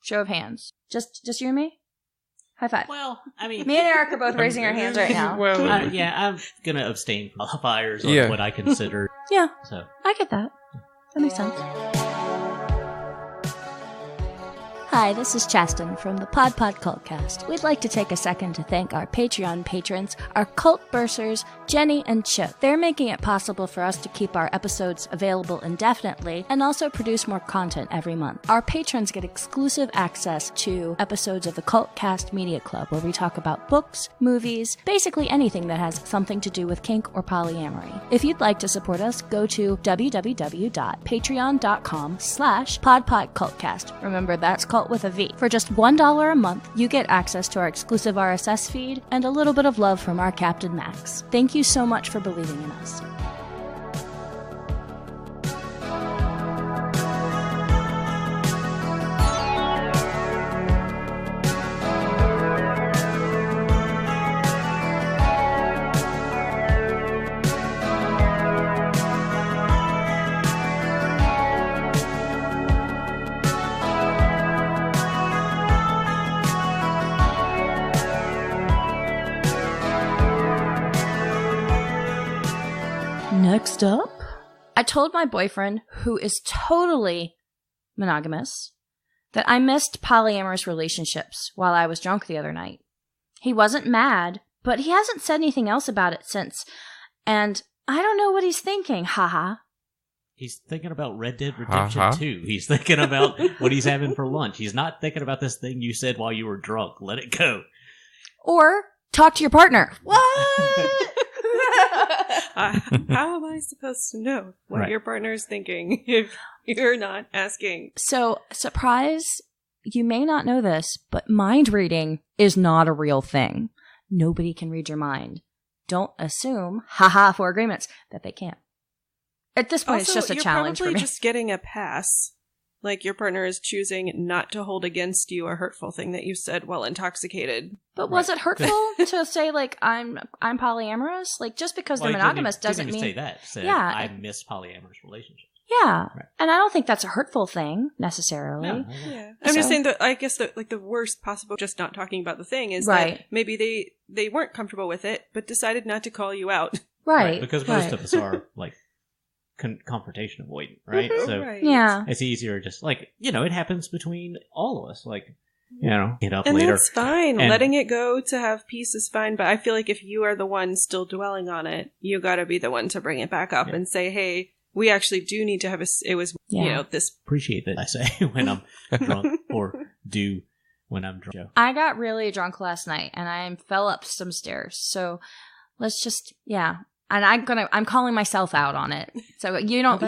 Show of hands. Just you and me? High five. Well, I mean, me and Eric are both raising our hands right now. Well, I'm gonna abstain from qualifiers on what I consider. Yeah, so I get that. That makes sense. Hi, this is Chastain from the Pod Cultcast. We'd like to take a second to thank our Patreon patrons, our cult bursars, Jenny and Chip. They're making it possible for us to keep our episodes available indefinitely and also produce more content every month. Our patrons get exclusive access to episodes of the Cultcast Media Club, where we talk about books, movies, basically anything that has something to do with kink or polyamory. If you'd like to support us, go to www.patreon.com/podpodcultcast. Remember, that's cult with a V. For just $1 a month, you get access to our exclusive RSS feed and a little bit of love from our Captain Max. Thank you so much for believing in us. Next up, I told my boyfriend, who is totally monogamous, that I missed polyamorous relationships while I was drunk the other night. He wasn't mad, but he hasn't said anything else about it since. And I don't know what he's thinking, haha. He's thinking about Red Dead Redemption 2. He's thinking about what he's having for lunch. He's not thinking about this thing you said while you were drunk. Let it go. Or talk to your partner. What? How am I supposed to know what your partner's thinking if you're not asking? So, surprise, you may not know this, but mind reading is not a real thing. Nobody can read your mind. Don't assume, haha, for agreements, that they can't. At this point, Also, it's just a challenge for you're me. probably just getting a pass. Like, your partner is choosing not to hold against you a hurtful thing that you said while intoxicated. But was it hurtful to say, like, I'm polyamorous? Like, just because they're monogamous doesn't mean... He didn't even say that. He said, Yeah. I miss polyamorous relationships. Yeah. Right. And I don't think that's a hurtful thing, necessarily. No, Yeah. I'm just saying that, I guess, the worst possible, just not talking about the thing, is that maybe they weren't comfortable with it, but decided not to call you out. Right. Because most of us are, like, confrontation avoidant, right? Mm-hmm. So Yeah. it's easier just, like, it happens between all of us. Like, get up And later. that's fine. And- Letting it go to have peace is fine. But I feel like if you are the one still dwelling on it, you got to be the one to bring it back up and say, hey, we actually do need to have this. Appreciate that I say when I'm drunk or do when I'm drunk. I got really drunk last night and I fell up some stairs. So let's just, And I'm calling myself out on it. So you don't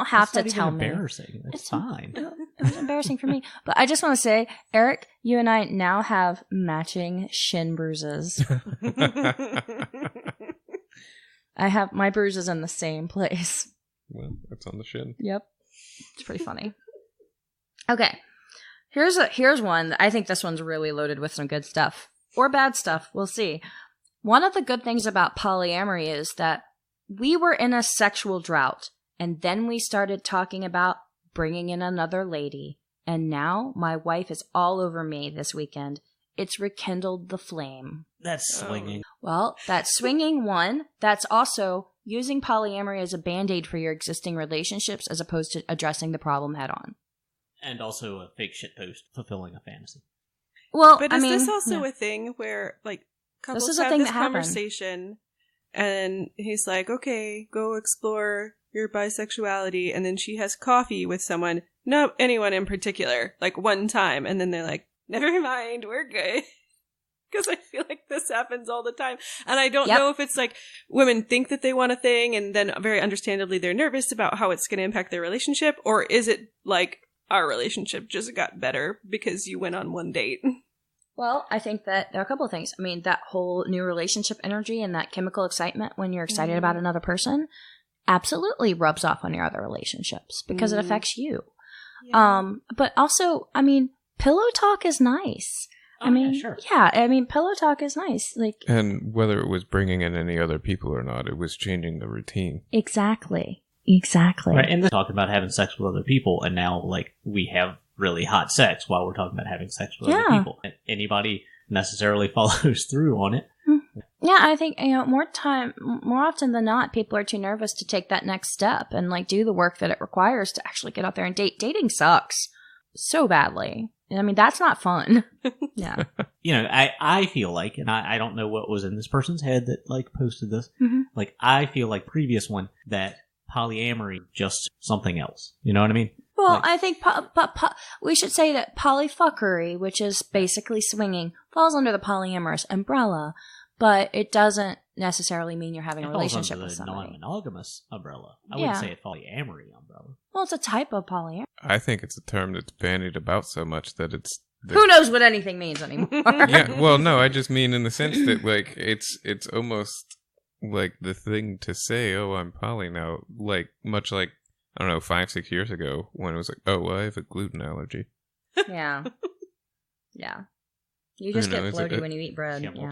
have to tell me. Embarrassing. That's fine. It was embarrassing for me. But I just want to say, Eric, you and I now have matching shin bruises. I have my bruises in the same place. Well, that's on the shin. Yep. It's pretty funny. Okay. Here's one. I think this one's really loaded with some good stuff. Or bad stuff. We'll see. One of the good things about polyamory is that we were in a sexual drought, and then we started talking about bringing in another lady, and now my wife is all over me this weekend. It's rekindled the flame. That's swinging. Well, that's swinging one. That's also using polyamory as a band-aid for your existing relationships as opposed to addressing the problem head-on. And also a fake shitpost fulfilling a fantasy. Well, but is this also a thing where, like, couples this is a have thing this that happened. conversation, and he's like, okay, go explore your bisexuality, and then she has coffee with someone, not anyone in particular, like one time, and then they're like, never mind, we're good. Because I feel like this happens all the time. And I don't know if it's like women think that they want a thing, and then very understandably they're nervous about how it's going to impact their relationship, or is it like our relationship just got better because you went on one date? Well, I think that there are a couple of things. I mean, that whole new relationship energy and that chemical excitement when you're excited about another person absolutely rubs off on your other relationships because it affects you. Yeah. But also, I mean, pillow talk is nice. Pillow talk is nice. Like, and whether it was bringing in any other people or not, it was changing the routine. Exactly. Right, and then talking about having sex with other people, and now, like, we have really hot sex while we're talking about having sex with other people. And anybody necessarily follows through on it. Yeah, I think, more often than not, people are too nervous to take that next step and, like, do the work that it requires to actually get out there and date. Dating sucks so badly. I mean, that's not fun. Yeah. I feel like, and I don't know what was in this person's head that, like, posted this. Mm-hmm. Like, I feel like previous one that polyamory just something else. You know what I mean? Well, like, I think we should say that polyfuckery, which is basically swinging, falls under the polyamorous umbrella, but it doesn't necessarily mean you're having a relationship with somebody. It falls under the non-monogamous umbrella. I wouldn't say a polyamory umbrella. Well, it's a type of polyamory. I think it's a term that's bandied about so much that it's... Who knows what anything means anymore? Yeah, well, no, I just mean in the sense that, like, it's almost like the thing to say, oh, I'm poly now, like, much like, I don't know, 5-6 years ago when it was like, oh, well, I have a gluten allergy. Yeah. Yeah. You just get bloated when you eat bread. Yeah.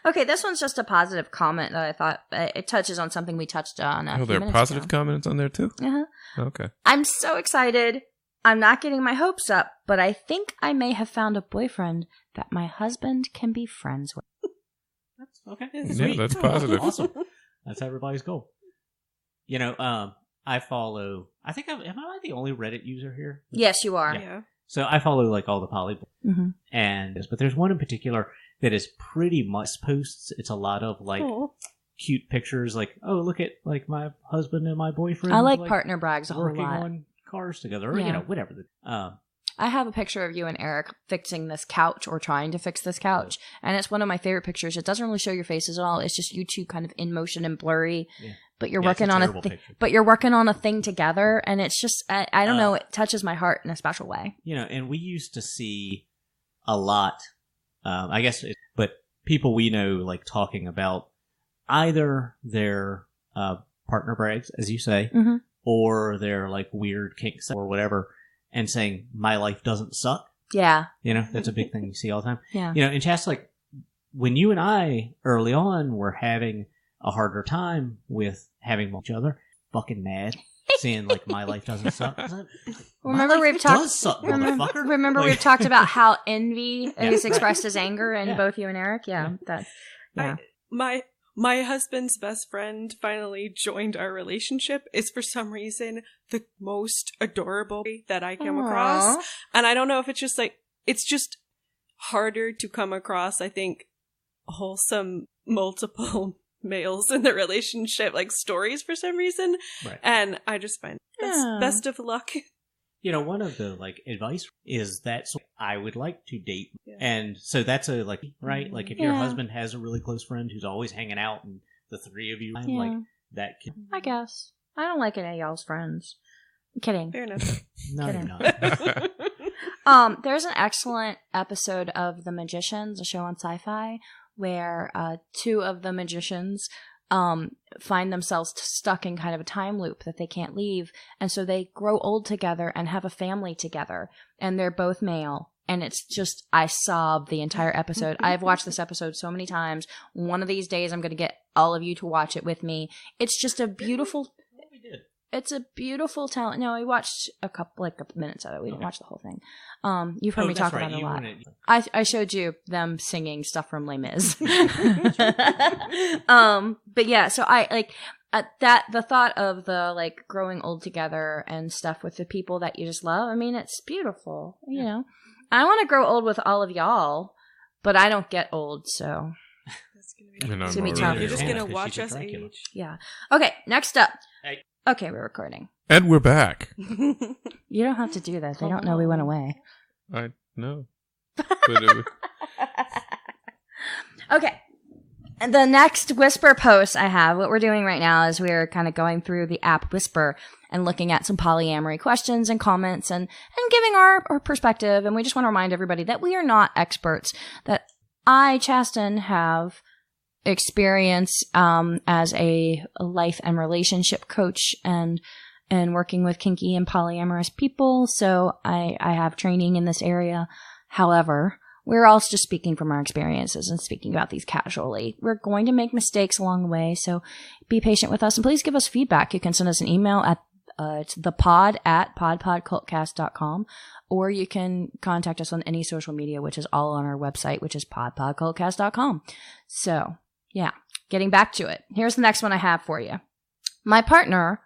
Okay, this one's just a positive comment that I thought it touches on something we touched on. Oh, there are positive comments on there too? Uh-huh. Okay. I'm so excited. I'm not getting my hopes up, but I think I may have found a boyfriend that my husband can be friends with. Okay. Yeah, Sweet. that's positive. Awesome. That's everybody's goal. I follow, am I the only Reddit user here? Yes, you are. Yeah. So I follow like all the poly, but there's one in particular that is pretty much posts. It's a lot of like cute pictures, like, oh, look at like my husband and my boyfriend. I like partner brags a whole working lot. on cars together, or whatever. I have a picture of you and Eric fixing this couch or trying to fix this couch, and it's one of my favorite pictures. It doesn't really show your faces at all. It's just you two kind of in motion and blurry, but you're working on you're working on a thing together, and it's just I don't know. It touches my heart in a special way. And we used to see a lot, I guess, but people we know like talking about either their partner brags, as you say, or their like weird kinks or whatever. And saying, my life doesn't suck. Yeah. That's a big thing you see all the time. Yeah. And Chas, like, when you and I, early on, were having a harder time with having each other, fucking mad, seeing, like, my life doesn't suck. Remember we've talked we've talked about how envy is expressed as anger in both you and Eric? Yeah. My husband's best friend finally joined our relationship is for some reason the most adorable that I came across. And I don't know if it's just like, it's just harder to come across, I think, wholesome multiple males in the relationship, like stories for some reason. Right. And I just find that's best of luck. One of the like advice is that I would like to date. Yeah. And so that's a like, right? Like if your husband has a really close friend who's always hanging out and the three of you, like that can. I guess. I don't like any of y'all's friends. I'm kidding. Fair enough. No, you're not. There's an excellent episode of The Magicians, a show on Sci-Fi, where two of the magicians find themselves stuck in kind of a time loop that they can't leave. And so they grow old together and have a family together. And they're both male. And it's just, I sob the entire episode. I've watched this episode so many times. One of these days, I'm going to get all of you to watch it with me. It's just a beautiful... It's a beautiful talent. No, we watched a couple minutes of it. We didn't watch the whole thing. You've heard me talk about it a lot. I showed you them singing stuff from Les Mis. But yeah, so I like the thought of the like growing old together and stuff with the people that you just love. I mean, it's beautiful. You know, I want to grow old with all of y'all, but I don't get old, so. It's gonna be tough. You're just gonna watch us age. Yeah. Okay. Next up. Okay, we're recording. And we're back. You don't have to do that. They don't know we went away. I know. Okay. And the next Whisper post I have, what we're doing right now is we're kind of going through the app Whisper and looking at some polyamory questions and comments and giving our perspective. And we just want to remind everybody that we are not experts, that I, Chastain, have experience as a life and relationship coach and working with kinky and polyamorous people. So I have training in this area. However, we're also just speaking from our experiences and speaking about these casually. We're going to make mistakes along the way, so be patient with us and please give us feedback. You can send us an email at it's thepod@podpodcultcast.com, or you can contact us on any social media, which is all on our website, which is podpodcultcast.com. So yeah, getting back to it. Here's the next one I have for you. My partner,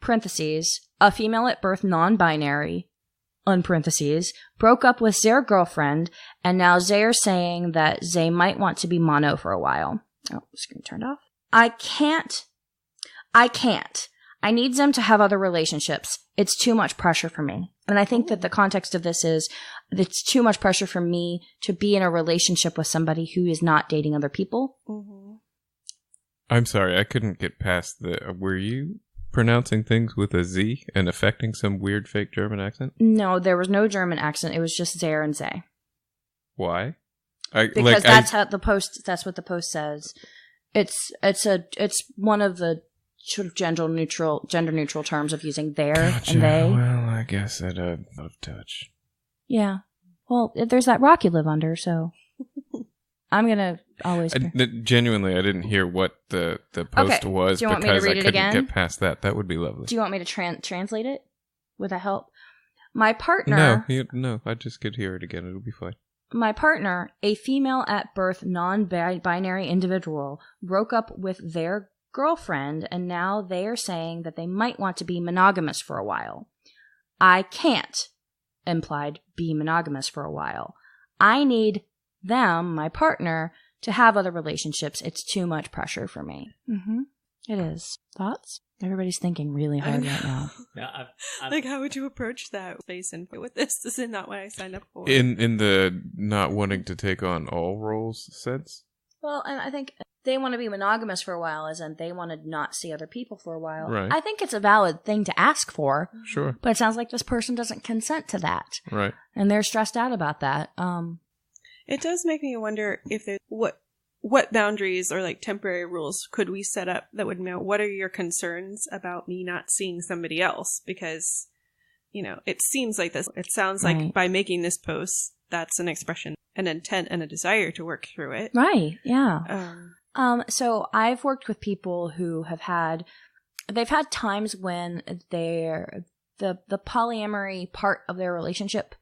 parentheses, a female at birth, non-binary, unparentheses, broke up with their girlfriend, and now they're saying that they might want to be mono for a while. Oh, screen turned off. I can't. I need them to have other relationships. It's too much pressure for me. And I think that the context of this is it's too much pressure for me to be in a relationship with somebody who is not dating other people. Mm-hmm. I'm sorry, I couldn't get past were you pronouncing things with a Z and affecting some weird fake German accent? No, there was no German accent. It was just there and they. Why? Because that's what the post says. It's one of the sort of gender neutral terms of using their and they. Well, I guess out of touch. Yeah. Well, there's that rock you live under, so I'm gonna always. Genuinely, I didn't hear what the post was Do you want me to read it again? Get past that. That would be lovely. Do you want me to translate it? Would that help? My partner. No, I just could hear it again. It'll be fine. my partner, a female at birth non-binary individual, broke up with their girlfriend, and now they are saying that they might want to be monogamous for a while. I can't, implied, be monogamous for a while. I need them, my partner, to have other relationships. It's too much pressure for me. Mm-hmm. It is. Thoughts? Everybody's thinking really hard right now. Yeah, Like, how would you approach that space and with this? This is not what I signed up for. In the not wanting to take on all roles sense? Well, and I think they want to be monogamous for a while, as in they want to not see other people for a while. Right. I think it's a valid thing to ask for. Sure. But it sounds like this person doesn't consent to that. Right. And they're stressed out about that. It does make me wonder if there's what boundaries or like temporary rules could we set up that would know what are your concerns about me not seeing somebody else? Because, it seems like this. It sounds like by making this post, that's an expression, an intent, and a desire to work through it. Right. Yeah. So I've worked with people who they've had times when the polyamory part of their relationship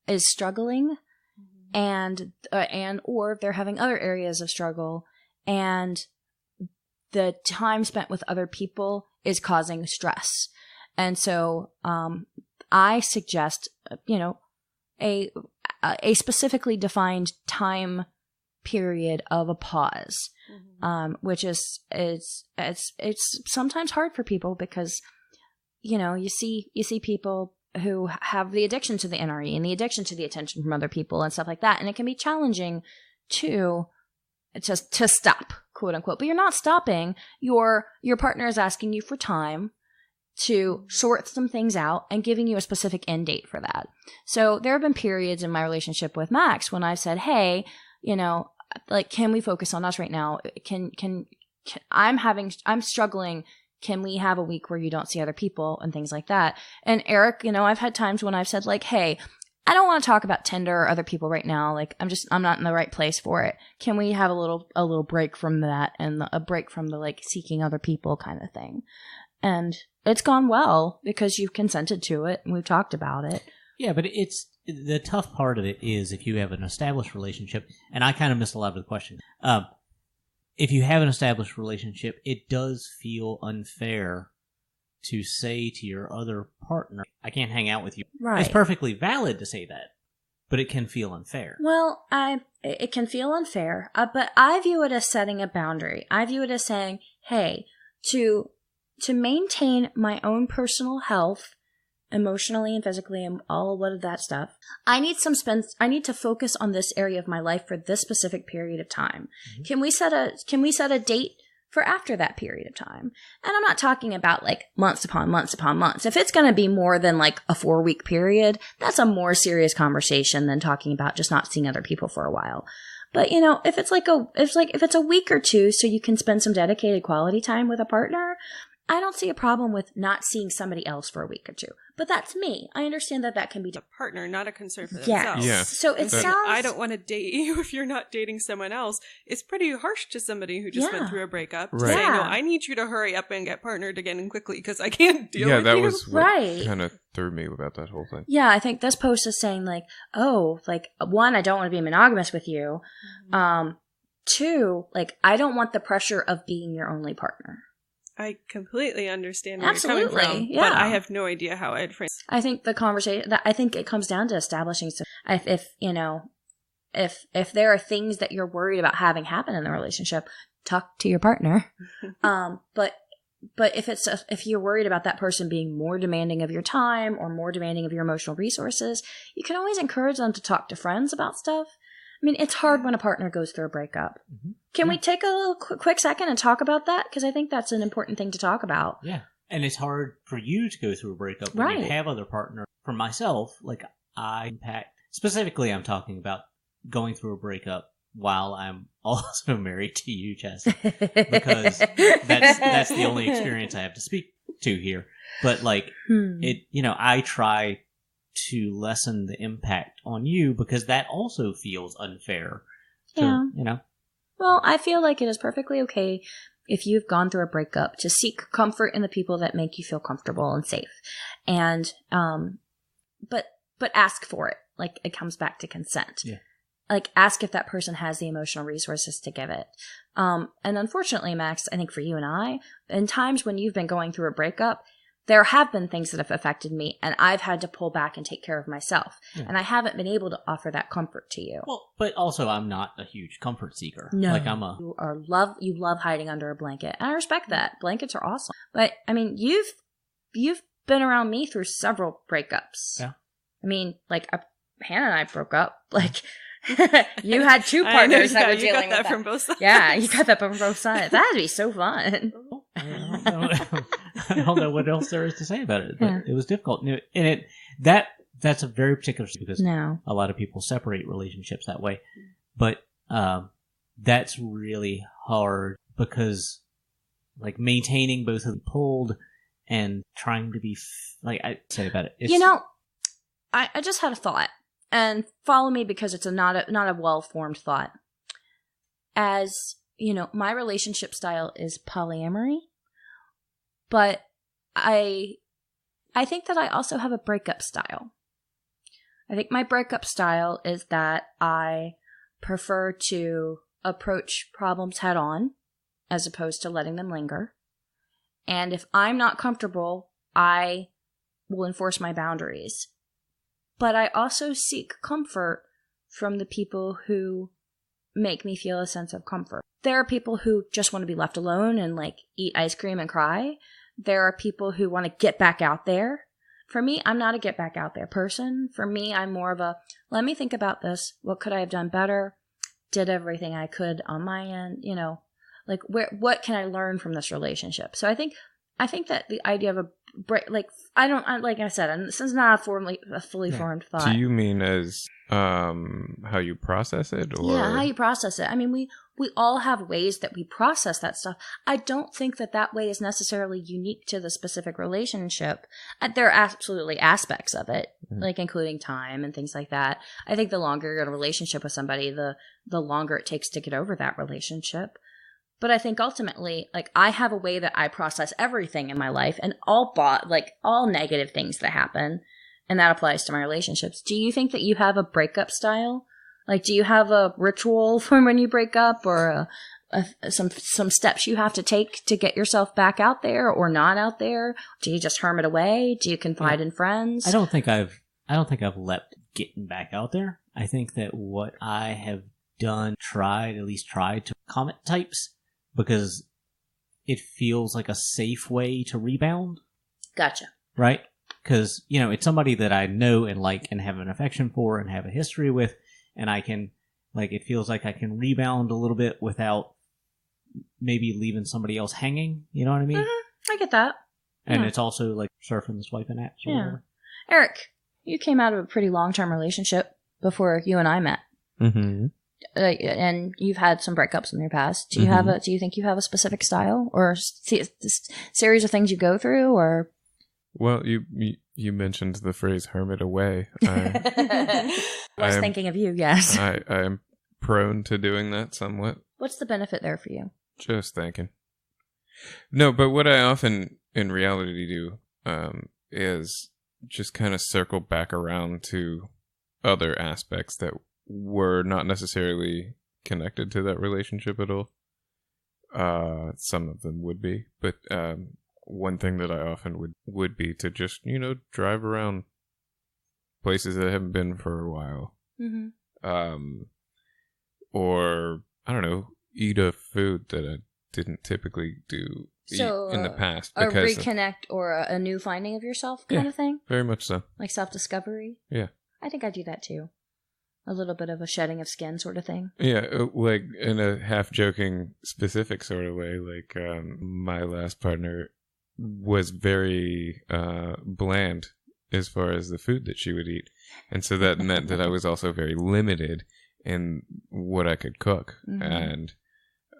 is struggling, and or they're having other areas of struggle, and the time spent with other people is causing stress. And so I suggest a specifically defined time period of a pause, which is it's sometimes hard for people because you see people who have the addiction to the NRE and the addiction to the attention from other people and stuff like that, and it can be challenging to stop, quote unquote. But you're not stopping. Your partner is asking you for time to sort some things out and giving you a specific end date for that. So there have been periods in my relationship with Max when I've said, hey, can we focus on us right now? I'm struggling. Can we have a week where you don't see other people and things like that? And Eric, I've had times when I've said like, hey, I don't want to talk about Tinder or other people right now. Like I'm not in the right place for it. Can we have a little break from that and a break from the like seeking other people kind of thing? And it's gone well because you've consented to it and we've talked about it. Yeah, but it's the tough part of it is if you have an established relationship, and I kind of missed a lot of the question. If you have an established relationship, it does feel unfair to say to your other partner, I can't hang out with you. Right. It's perfectly valid to say that, but it can feel unfair. Well, it can feel unfair, but I view it as setting a boundary. I view it as saying, hey, to maintain my own personal health, emotionally and physically and all of that stuff, I need to focus on this area of my life for this specific period of time. Mm-hmm. Can we set a date for after that period of time? And I'm not talking about like months upon months upon months. If it's going to be more than like a 4-week period, that's a more serious conversation than talking about just not seeing other people for a while. But if it's a week or two so you can spend some dedicated quality time with a partner, I don't see a problem with not seeing somebody else for a week or two. But that's me. I understand that can be a partner, not a concern for yes. themselves. Yeah. So it sounds... I don't want to date you if you're not dating someone else. It's pretty harsh to somebody who just went through a breakup to say, no, I need you to hurry up and get partnered again and quickly because I can't deal with you. Yeah, that was what kind of threw me about that whole thing. Yeah, I think this post is saying like, oh, like, 1, I don't want to be monogamous with you. Mm-hmm. 2, like, I don't want the pressure of being your only partner. I completely understand where you're coming from, but I have no idea how I'd frame. I think the conversation. I think it comes down to establishing. If there are things that you're worried about having happen in the relationship, talk to your partner. But if you're worried about that person being more demanding of your time or more demanding of your emotional resources, you can always encourage them to talk to friends about stuff. I mean, it's hard when a partner goes through a breakup. Mm-hmm. Can we take a little quick second and talk about that? Because I think that's an important thing to talk about. Yeah. And it's hard for you to go through a breakup when you have other partners. For myself, like specifically I'm talking about going through a breakup while I'm also married to you, Chastain. Because that's the only experience I have to speak to here. But like, I try to lessen the impact on you because that also feels unfair. Well, I feel like it is perfectly okay if you've gone through a breakup to seek comfort in the people that make you feel comfortable and safe. And, but ask for it. Like, it comes back to consent. Yeah. like ask if that person has the emotional resources to give it. And unfortunately, Max, I think for you and I, in times when you've been going through a breakup, there have been things that have affected me, and I've had to pull back and take care of myself. Yeah. And I haven't been able to offer that comfort to you. Well, but also I'm not a huge comfort seeker. No, Like I'm a you love hiding under a blanket, and I respect that. Blankets are awesome, but I mean, you've been around me through several breakups. Yeah. I mean, like Hannah and I broke up. Like you had two partners that were you dealing got that with from both sides. Yeah, you got that from both sides. That'd be so fun. I don't know what else there is to say about it, but it was difficult. And that's a very particular because No. a lot of people separate relationships that way. But that's really hard because like maintaining both of them pulled and trying to be like I said about it. It's, I just had a thought, and follow me because it's not a well-formed thought. As you know, my relationship style is polyamory, but I think that I also have a breakup style. I think my breakup style is that I prefer to approach problems head on as opposed to letting them linger. And if I'm not comfortable, I will enforce my boundaries. But I also seek comfort from the people who make me feel a sense of comfort. There are people who just want to be left alone and like eat ice cream and cry. There are people who want to get back out there. For me, I'm not a get back out there person. For me, I'm more of a, let me think about this. What could I have done better? Did everything I could on my end, like what can I learn from this relationship? So I think that the idea of a break, like I said, and this is not a fully formed thought. Do you mean as how you process it, or yeah, how you process it? I mean, we all have ways that we process that stuff. I don't think that way is necessarily unique to the specific relationship. There are absolutely aspects of it, like including time and things like that. I think the longer you're in a relationship with somebody, the longer it takes to get over that relationship. But I think ultimately, like, I have a way that I process everything in my life and all negative things that happen. And that applies to my relationships. Do you think that you have a breakup style? Like, do you have a ritual for when you break up, or some steps you have to take to get yourself back out there or not out there? Do you just hermit away? Do you confide in friends? I don't think I've leapt getting back out there. I think that what I have done, tried to comment types, because it feels like a safe way to rebound. Gotcha. Right? Because, it's somebody that I know and like and have an affection for and have a history with, and I can, like, it feels like I can rebound a little bit without maybe leaving somebody else hanging. You know what I mean? Mm-hmm. I get that. And it's also like surfing the swiping apps or whatever. Eric, you came out of a pretty long-term relationship before you and I met. Mm-hmm. And you've had some breakups in your past. Do you think you have a specific style or series of things you go through, or? Well, you mentioned the phrase "hermit away." I was thinking of you. Yes, I am prone to doing that somewhat. What's the benefit there for you? Just thinking. No, but what I often in reality do is just kind of circle back around to other aspects that were not necessarily connected to that relationship at all. Some of them would be, but one thing that I often would be to just, drive around places that I haven't been for a while. Mm-hmm. Or, I don't know, eat a food that I didn't typically eat in the past. A reconnect or a new finding of yourself kind of thing? Very much so. Like self-discovery? Yeah. I think I do that too. A little bit of a shedding of skin sort of thing. Yeah, like in a half-joking, specific sort of way. Like, my last partner was very bland as far as the food that she would eat. And so that meant that I was also very limited in what I could cook. Mm-hmm. And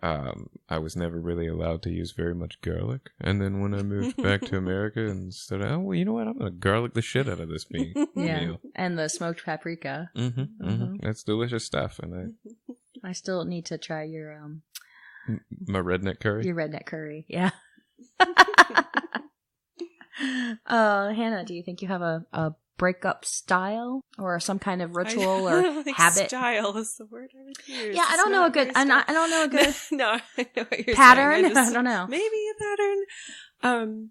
I was never really allowed to use very much garlic. And then when I moved back to America and said, oh, well, you know what? I'm going to garlic the shit out of this meal. And the smoked paprika. Mm-hmm, mm-hmm. That's delicious stuff. And I still need to try your... my redneck curry? Your redneck curry, yeah. Hannah, do you think you have a breakup style or some kind of ritual or habit. Style is the word I would use. Yeah, I don't know a good. I don't know a good. No, I know what you're pattern. saying. I don't know. Maybe a pattern.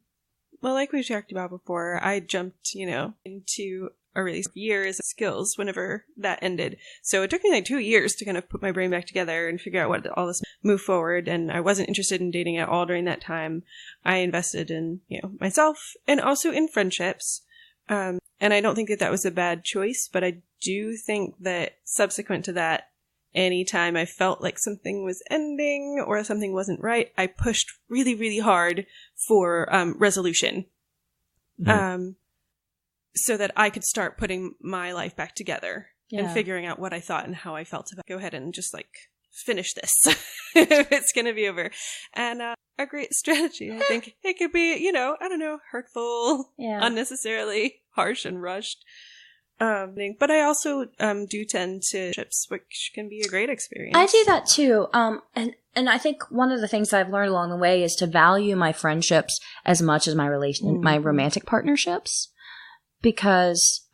Well, like we talked about before, I jumped, into a really years of skills whenever that ended. So it took me like 2 years to kind of put my brain back together and figure out what all this move forward. And I wasn't interested in dating at all during that time. I invested in, myself and also in friendships. And I don't think that was a bad choice, but I do think that subsequent to that, anytime I felt like something was ending or something wasn't right, I pushed really, really hard for resolution. Mhm. So that I could start putting my life back together and Yeah. figuring out what I thought and how I felt about. Go ahead and just finish this. It's going to be over. And a great strategy. I think it could be, I don't know, hurtful, Yeah. unnecessarily harsh and rushed. But I also do tend to trips, which can be a great experience. I do that too. And I think one of the things I've learned along the way is to value my friendships as much as my my romantic partnerships, because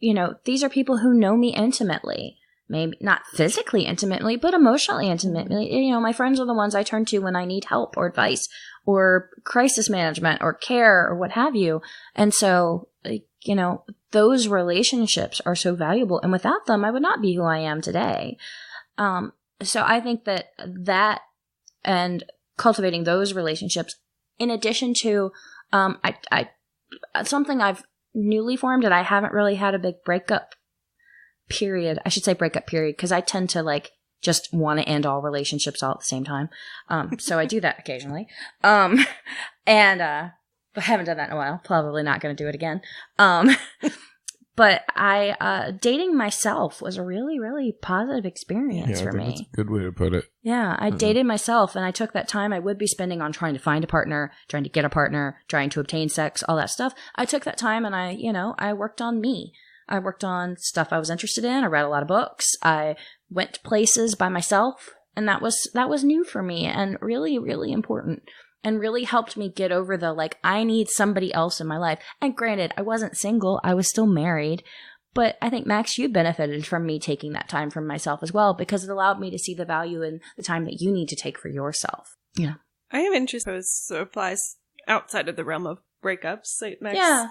these are people who know me intimately. Maybe not physically intimately, but emotionally intimately. My friends are the ones I turn to when I need help or advice or crisis management or care or what have you. And so, those relationships are so valuable. And without them, I would not be who I am today. So I think that and cultivating those relationships, in addition to something I've newly formed, and I haven't really had a big breakup period. I should say breakup period, because I tend to just want to end all relationships all at the same time. So I do that occasionally. But I haven't done that in a while. Probably not going to do it again. But dating myself was a really, really positive experience for me. That's a good way to put it. Yeah, I dated myself, and I took that time I would be spending on trying to find a partner, trying to get a partner, trying to obtain sex, all that stuff. I took that time and I worked on me. I worked on stuff I was interested in. I read a lot of books. I went to places by myself, and that was new for me and really, really important. And really helped me get over the, I need somebody else in my life. And granted, I wasn't single. I was still married. But I think, Max, you benefited from me taking that time for myself as well, because it allowed me to see the value in the time that you need to take for yourself. Yeah. I have interest that applies outside of the realm of breakups. Max, Yeah.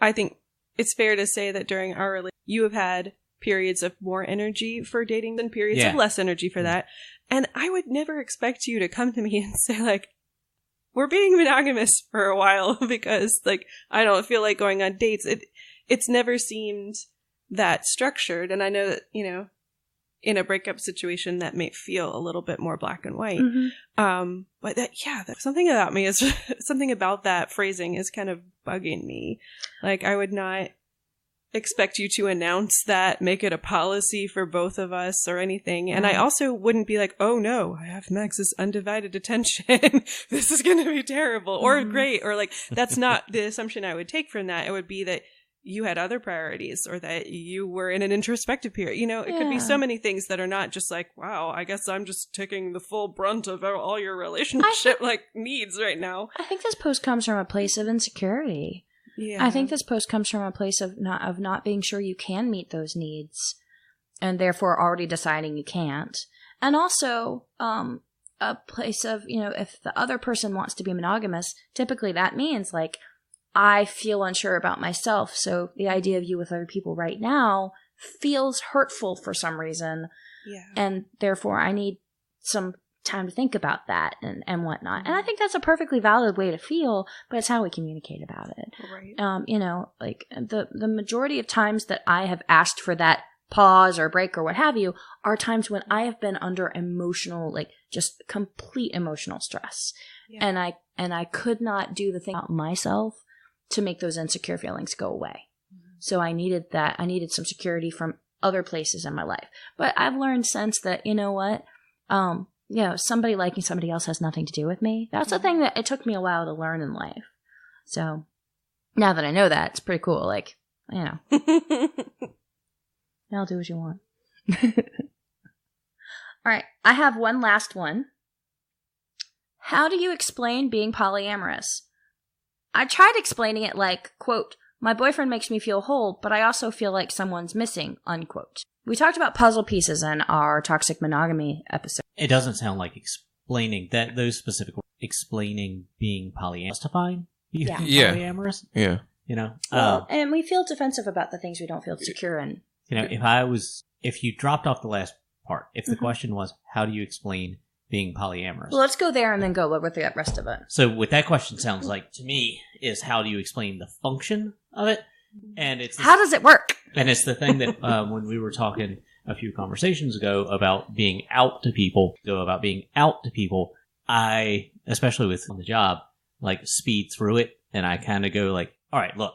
I think it's fair to say that during our relationship, you have had periods of more energy for dating than periods of less energy for that. And I would never expect you to come to me and say, we're being monogamous for a while because I don't feel like going on dates. It's never seemed that structured. And I know that, in a breakup situation that may feel a little bit more black and white. Mm-hmm. But that's something about me is something about that phrasing is kind of bugging me. I would not expect you to announce that, make it a policy for both of us or anything. And I also wouldn't be oh no, I have Max's undivided attention. This is going to be terrible or great. Or that's not the assumption I would take from that. It would be that you had other priorities or that you were in an introspective period. It could be so many things that are not just wow, I guess I'm just taking the full brunt of all your relationship needs right now. I think this post comes from a place of insecurity. Yeah. I think this post comes from a place of not being sure you can meet those needs, and therefore already deciding you can't. And also a place of, if the other person wants to be monogamous, typically that means I feel unsure about myself. So the idea of you with other people right now feels hurtful for some reason. Yeah. And therefore I need some time to think about that and whatnot. And I think that's a perfectly valid way to feel, but it's how we communicate about it. Right. The majority of times that I have asked for that pause or break or what have you are times when I have been under emotional, just complete emotional stress. Yeah. And I could not do the thing about myself to make those insecure feelings go away. Mm-hmm. So I needed that. I needed some security from other places in my life. But I've learned since that, somebody liking somebody else has nothing to do with me. That's a thing that it took me a while to learn in life. So now that I know that, it's pretty cool. I'll do what you want. All right. I have one last one. How do you explain being polyamorous? I tried explaining it quote, My boyfriend makes me feel whole, but I also feel like someone's missing, unquote. We talked about puzzle pieces in our toxic monogamy episode. It doesn't sound like explaining that those specific words, explaining being polyamorous, justifying being Yeah. polyamorous. Yeah. You know, Well, and we feel defensive about the things we don't feel secure in. you know, if you dropped off the last part, if the question was, how do you explain being polyamorous? Well, let's go there and then go with the rest of it. So what that question sounds like to me is, how do you explain the function of it? And it's How does it work? And it's the thing that when we were talking a few conversations ago about being out to people, I, especially with on the job, like speed through it, and I kind of go like, all right, look,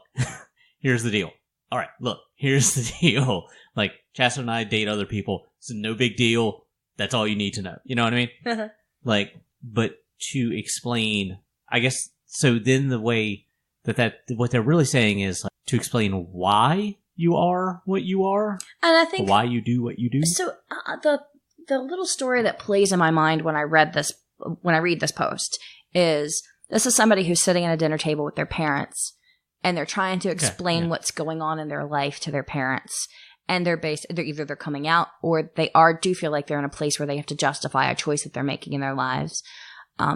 here's the deal. All right, look, here's the deal. Like, Chastain and I date other people. It's no big deal. That's all you need to know. You know what I mean? Like, but to explain, I guess, so then the way that what they're really saying is like, to explain why you are what you are, And I think why you do what you do. so. The little story that plays in my mind when I read this, when I read this post, is this is somebody who's sitting at a dinner table with their parents, and they're trying to explain what's going on in their life to their parents. And they're either they're coming out, or they do feel like they're in a place where they have to justify a choice that they're making in their lives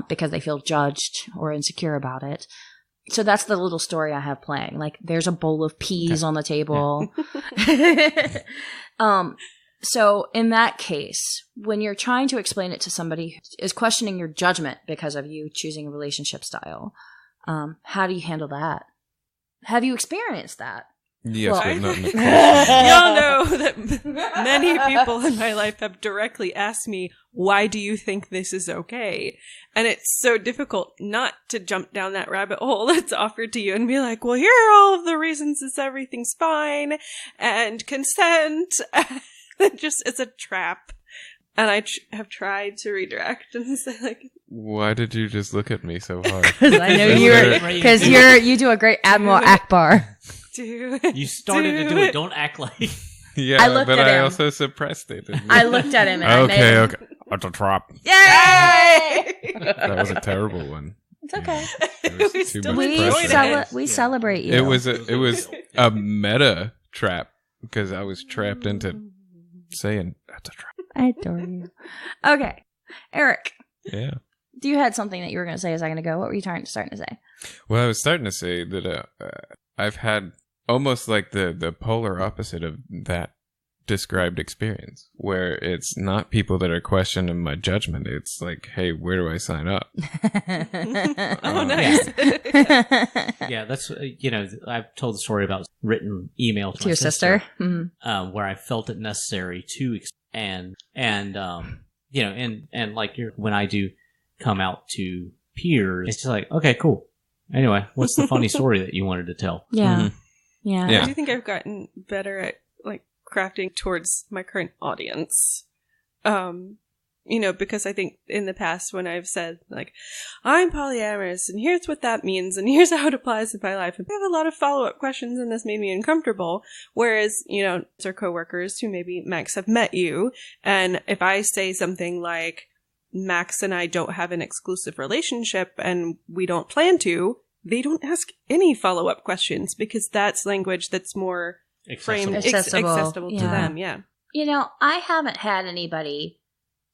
because they feel judged or insecure about it. So that's the little story I have playing. Like, there's a bowl of peas on the table. So in that case, when you're trying to explain it to somebody who is questioning your judgment because of you choosing a relationship style, how do you handle that? Have you experienced that? Yes, Well, but not in the Y'all know that many people in my life have directly asked me, why do you think this is okay? And it's so difficult not to jump down that rabbit hole that's offered to you and be like, well, here are all of the reasons everything's fine and consent. It's a trap. And I have tried to redirect and say, like, Why did you just look at me so hard? I know you do a great Admiral Akbar. You started to do it. Don't act like. Yeah, I looked but at I him. also suppressed it. I looked at him and I made Okay, him. okay. It's a trap. Yay! That was a terrible one. It's okay. There was We too still much enjoyed pressure. it. We celebrate you. It was a meta trap because I was trapped into saying that's a trap. I adore you. Okay. Eric, Yeah. you had something that you were going to say a second ago. What were you starting to say? Well, I was starting to say that I've had almost like the polar opposite of that described experience, where it's not people that are questioning my judgment. It's like, hey, where do I sign up? oh, nice. Yeah, that's I've told the story about written email to To my your sister? Mhm. where I felt it necessary to and like when I do come out to peers, it's just like, okay, cool. Anyway, what's the funny story that you wanted to tell? Yeah. Mhm. Yeah. Yeah. I do think I've gotten better at like crafting towards my current audience. Because I think in the past when I've said like, I'm polyamorous and here's what that means and here's how it applies in my life, and I have a lot of follow-up questions and this made me uncomfortable. Whereas, our coworkers who maybe Max have met you, and if I say something like, Max and I don't have an exclusive relationship and we don't plan to, they don't ask any follow-up questions because that's language that's more framed accessible to Yeah. them. Yeah. I haven't had anybody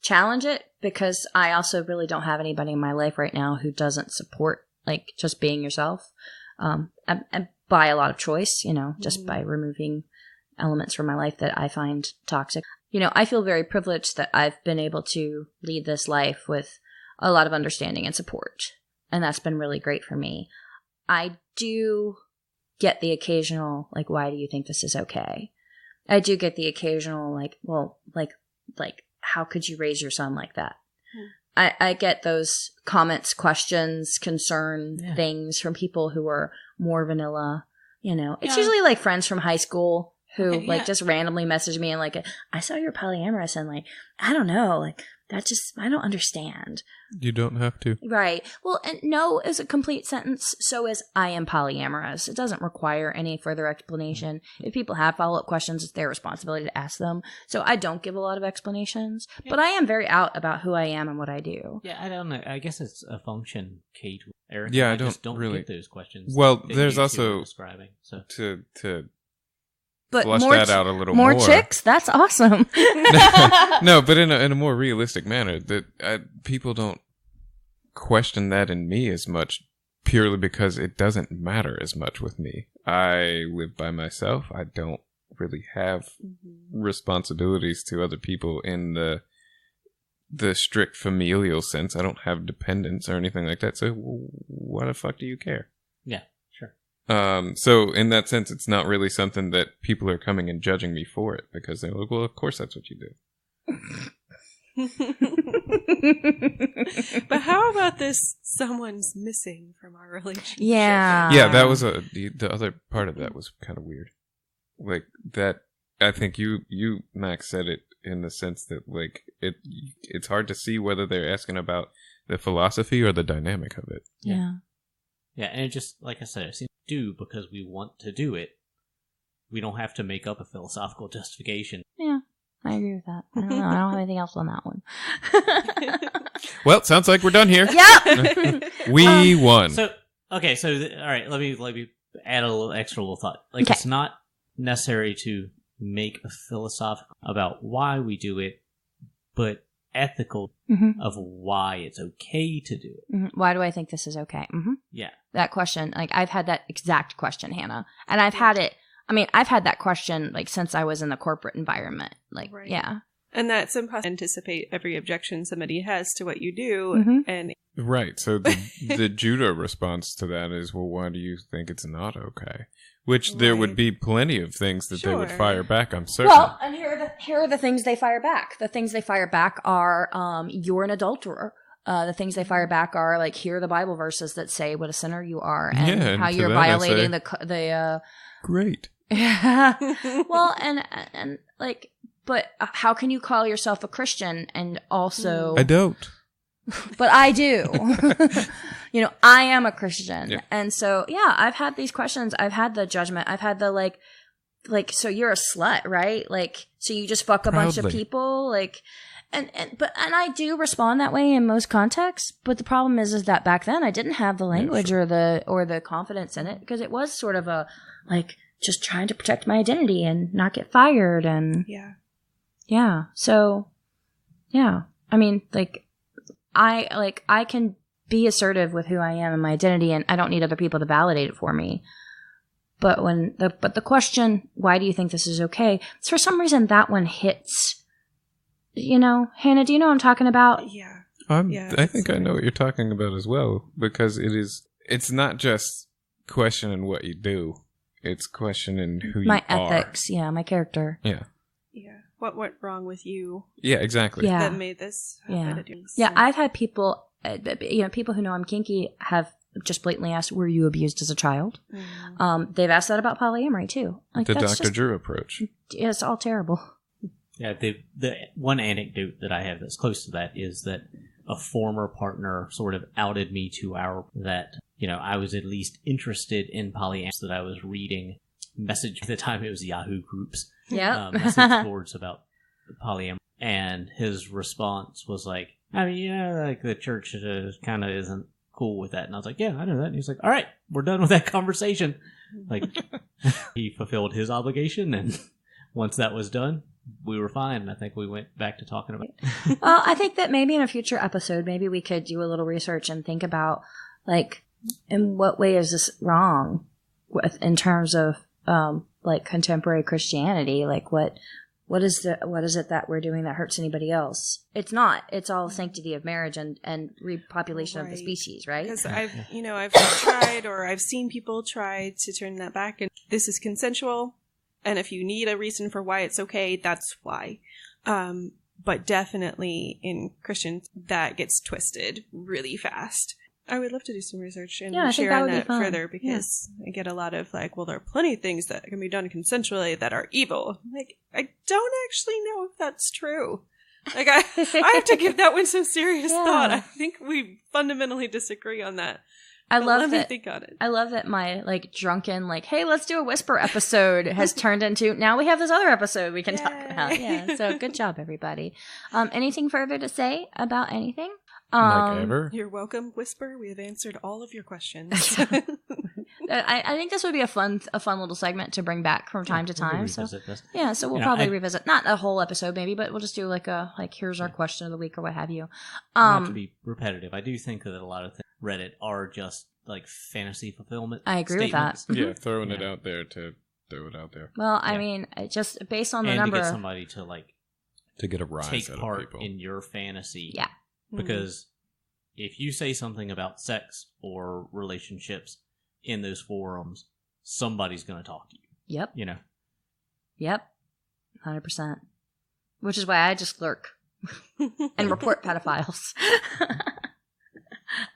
challenge it because I also really don't have anybody in my life right now who doesn't support like just being yourself. And by a lot of choice, just by removing elements from my life that I find toxic. I feel very privileged that I've been able to lead this life with a lot of understanding and support. And that's been really great for me. I do get the occasional, like, why do you think this is okay? I do get the occasional, like, well, like, how could you raise your son like that? I get those comments, questions, concern things from people who are more vanilla. It's usually like friends from high school who Okay, like yeah. just randomly messaged me and like, I saw you're polyamorous, and like, I don't know, like that just, I don't understand. You don't have to. Right. Well, and no is a complete sentence. So is I am polyamorous. It doesn't require any further explanation. If people have follow-up questions, it's their responsibility to ask them. So I don't give a lot of explanations, but I am very out about who I am and what I do. Yeah, I don't know. I guess it's a function, Kate. Eric, Yeah, and I just don't don't really- get those questions. Well, that there's you two also- were describing. So To But flush more that out a little more more. chicks? That's awesome. No, but in a more realistic manner, that people don't question that in me as much, purely because it doesn't matter as much with me. I live by myself. I don't really have responsibilities to other people in the strict familial sense. I don't have dependents or anything like that. So why the fuck do you care? yeah, sure. So in that sense, it's not really something that people are coming and judging me for it, because they're like, well, of course that's what you do. But how about this? Someone's missing from our relationship. Yeah. Yeah, that was the other part of that was kind of weird. Like that, I think you Max said it in the sense that like it's hard to see whether they're asking about the philosophy or the dynamic of it. Yeah. Yeah, and it just, like I said, it seems to do because we want to do it. We don't have to make up a philosophical justification. Yeah. I agree with that. I don't know. I don't have anything else on that one. Well, sounds like we're done here. Yep. We won. So, okay, so, all right, let me add a little extra little thought. Like, Okay. it's not necessary to make a philosophical about why we do it, but ethical Mhm. of why it's okay to do it. Mhm. Why do I think this is okay? Mm-hmm. Yeah. That question, like I've had that exact question, Hannah, and I've had that question like since I was in the corporate environment. Like, Right. yeah. And that's impossible. Anticipate every objection somebody has to what you do, Mhm. and Right. So the Judah response to that is, well, why do you think it's not okay? Which there would Right. be plenty of things that they would Sure. fire back, I'm certain. Well, and here are the things they fire back. The things they fire back are, you're an adulterer. The things they fire back are like, here are the Bible verses that say what a sinner you are, and Yeah, and how to you're that I violating say- the Great. well, and like, but how can you call yourself a Christian and also? I don't. But I do. I am a Christian. Yeah. And so, yeah, I've had these questions. I've had the judgment. I've had the like, so you're a slut, right? Like, so you just fuck a bunch of Proudly. people, like, and I do respond that way in most contexts. But the problem is that back then I didn't have the language sure. or the confidence in it, because it was sort of a like just trying to protect my identity and not get fired. And yeah. so yeah, I mean, like, I can be assertive with who I am and my identity, and I don't need other people to validate it for me. But the question, why do you think this is okay? It's for some reason that one hits. Hannah, do you know what I'm talking about? Yeah. I think I know what you're talking about as well, because it's not just questioning what you do, it's questioning who My you are. ethics, yeah, my character. Yeah. Yeah. What went wrong with you Yeah, exactly. Yeah. that made this happen? Yeah, I've had people, people who know I'm kinky have just blatantly asked, "Were you abused as a child?" They've asked that about polyamory too. Like, The that's Dr. just, Drew approach. it's all terrible. Yeah, the one anecdote that I have that's close to that is that a former partner sort of outed me to that, I was at least interested in polyamory, that I was reading message at the time it was Yahoo groups. Yeah. Message boards about polyamory, and his response was like, I mean, like the church kind of isn't cool with that. And I was like, yeah, I know that. And he's like, all right, we're done with that conversation. Like, he fulfilled his obligation, and once that was done, we were fine. And I think we went back to talking about it. Well, I think that maybe in a future episode, maybe we could do a little research and think about, like, in what way is this wrong in terms of, like, contemporary Christianity? Like, what is it that we're doing that hurts anybody else? It's not. It's all sanctity of marriage and repopulation of the Right. species, right? Because I've tried, or I've seen people try to turn that back, and this is consensual, and if you need a reason for why it's okay, that's why. But definitely in Christians, that gets twisted really fast. I would love to do some research and Yeah, I think share that on would be that fun. further because I get a lot of like, well, there are plenty of things that can be done consensually that are evil. Like, I don't actually know if that's true. Like, I have to give that one some serious Yeah. thought. I think we fundamentally disagree on that. I But love let that. me think on it. I love that my like drunken like, hey, let's do a whisper episode has turned into now we have this other episode we can talk about. Yeah. So good job, everybody. Anything further to say about anything? Like ever? You're welcome, Whisper. We have answered all of your questions. I think this would be a fun little segment to bring back from time to time. So Revisit this. yeah, so we'll You know, probably I- revisit not a whole episode maybe, but we'll just do like here's our question of the week or what have you. Not to be repetitive, I do think that a lot of things Reddit are just like fantasy fulfillment. I agree with that. statements. Yeah, throwing it out there to throw it out there. Well, I Yeah. mean, just based on the And number to get of somebody to like To get a rise take out of part people. in your fantasy. Yeah. Because if you say something about sex or relationships in those forums, somebody's going to talk to you. Yep. You know? Yep. 100%. Which is why I just lurk and report pedophiles.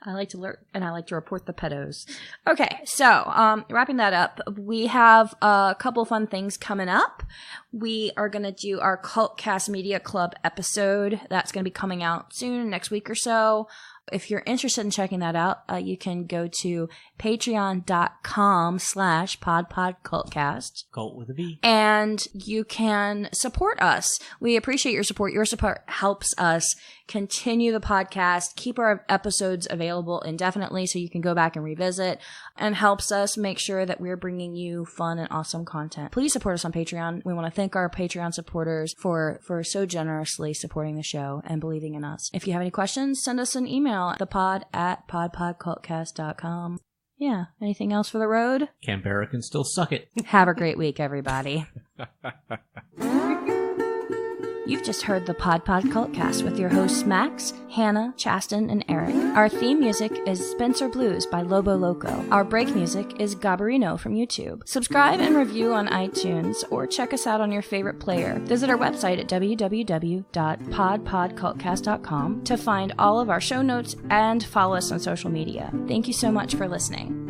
I like to lurk and I like to report the pedos. Okay, so wrapping that up, we have a couple fun things coming up. We are going to do our Cultcast Media Club episode. That's going to be coming out soon, next week or so. If you're interested in checking that out, you can go to patreon.com/podpodcultcast. Cult with a V. And you can support us. We appreciate your support. Your support helps us continue the podcast, keep our episodes available indefinitely so you can go back and revisit, and helps us make sure that we're bringing you fun and awesome content. Please support us on Patreon. We want to thank our Patreon supporters for so generously supporting the show and believing in us. If you have any questions, send us an email at thepod@podpodcultcast.com. Yeah. Anything else for the road? Canberra can still suck it. Have a great week, everybody. You've just heard the Pod Cultcast with your hosts Max, Hannah, Chastain, and Eric. Our theme music is Spencer Blues by Lobo Loco. Our break music is Gabarino from YouTube. Subscribe and review on iTunes or check us out on your favorite player. Visit our website at www.podpodcultcast.com to find all of our show notes and follow us on social media. Thank you so much for listening.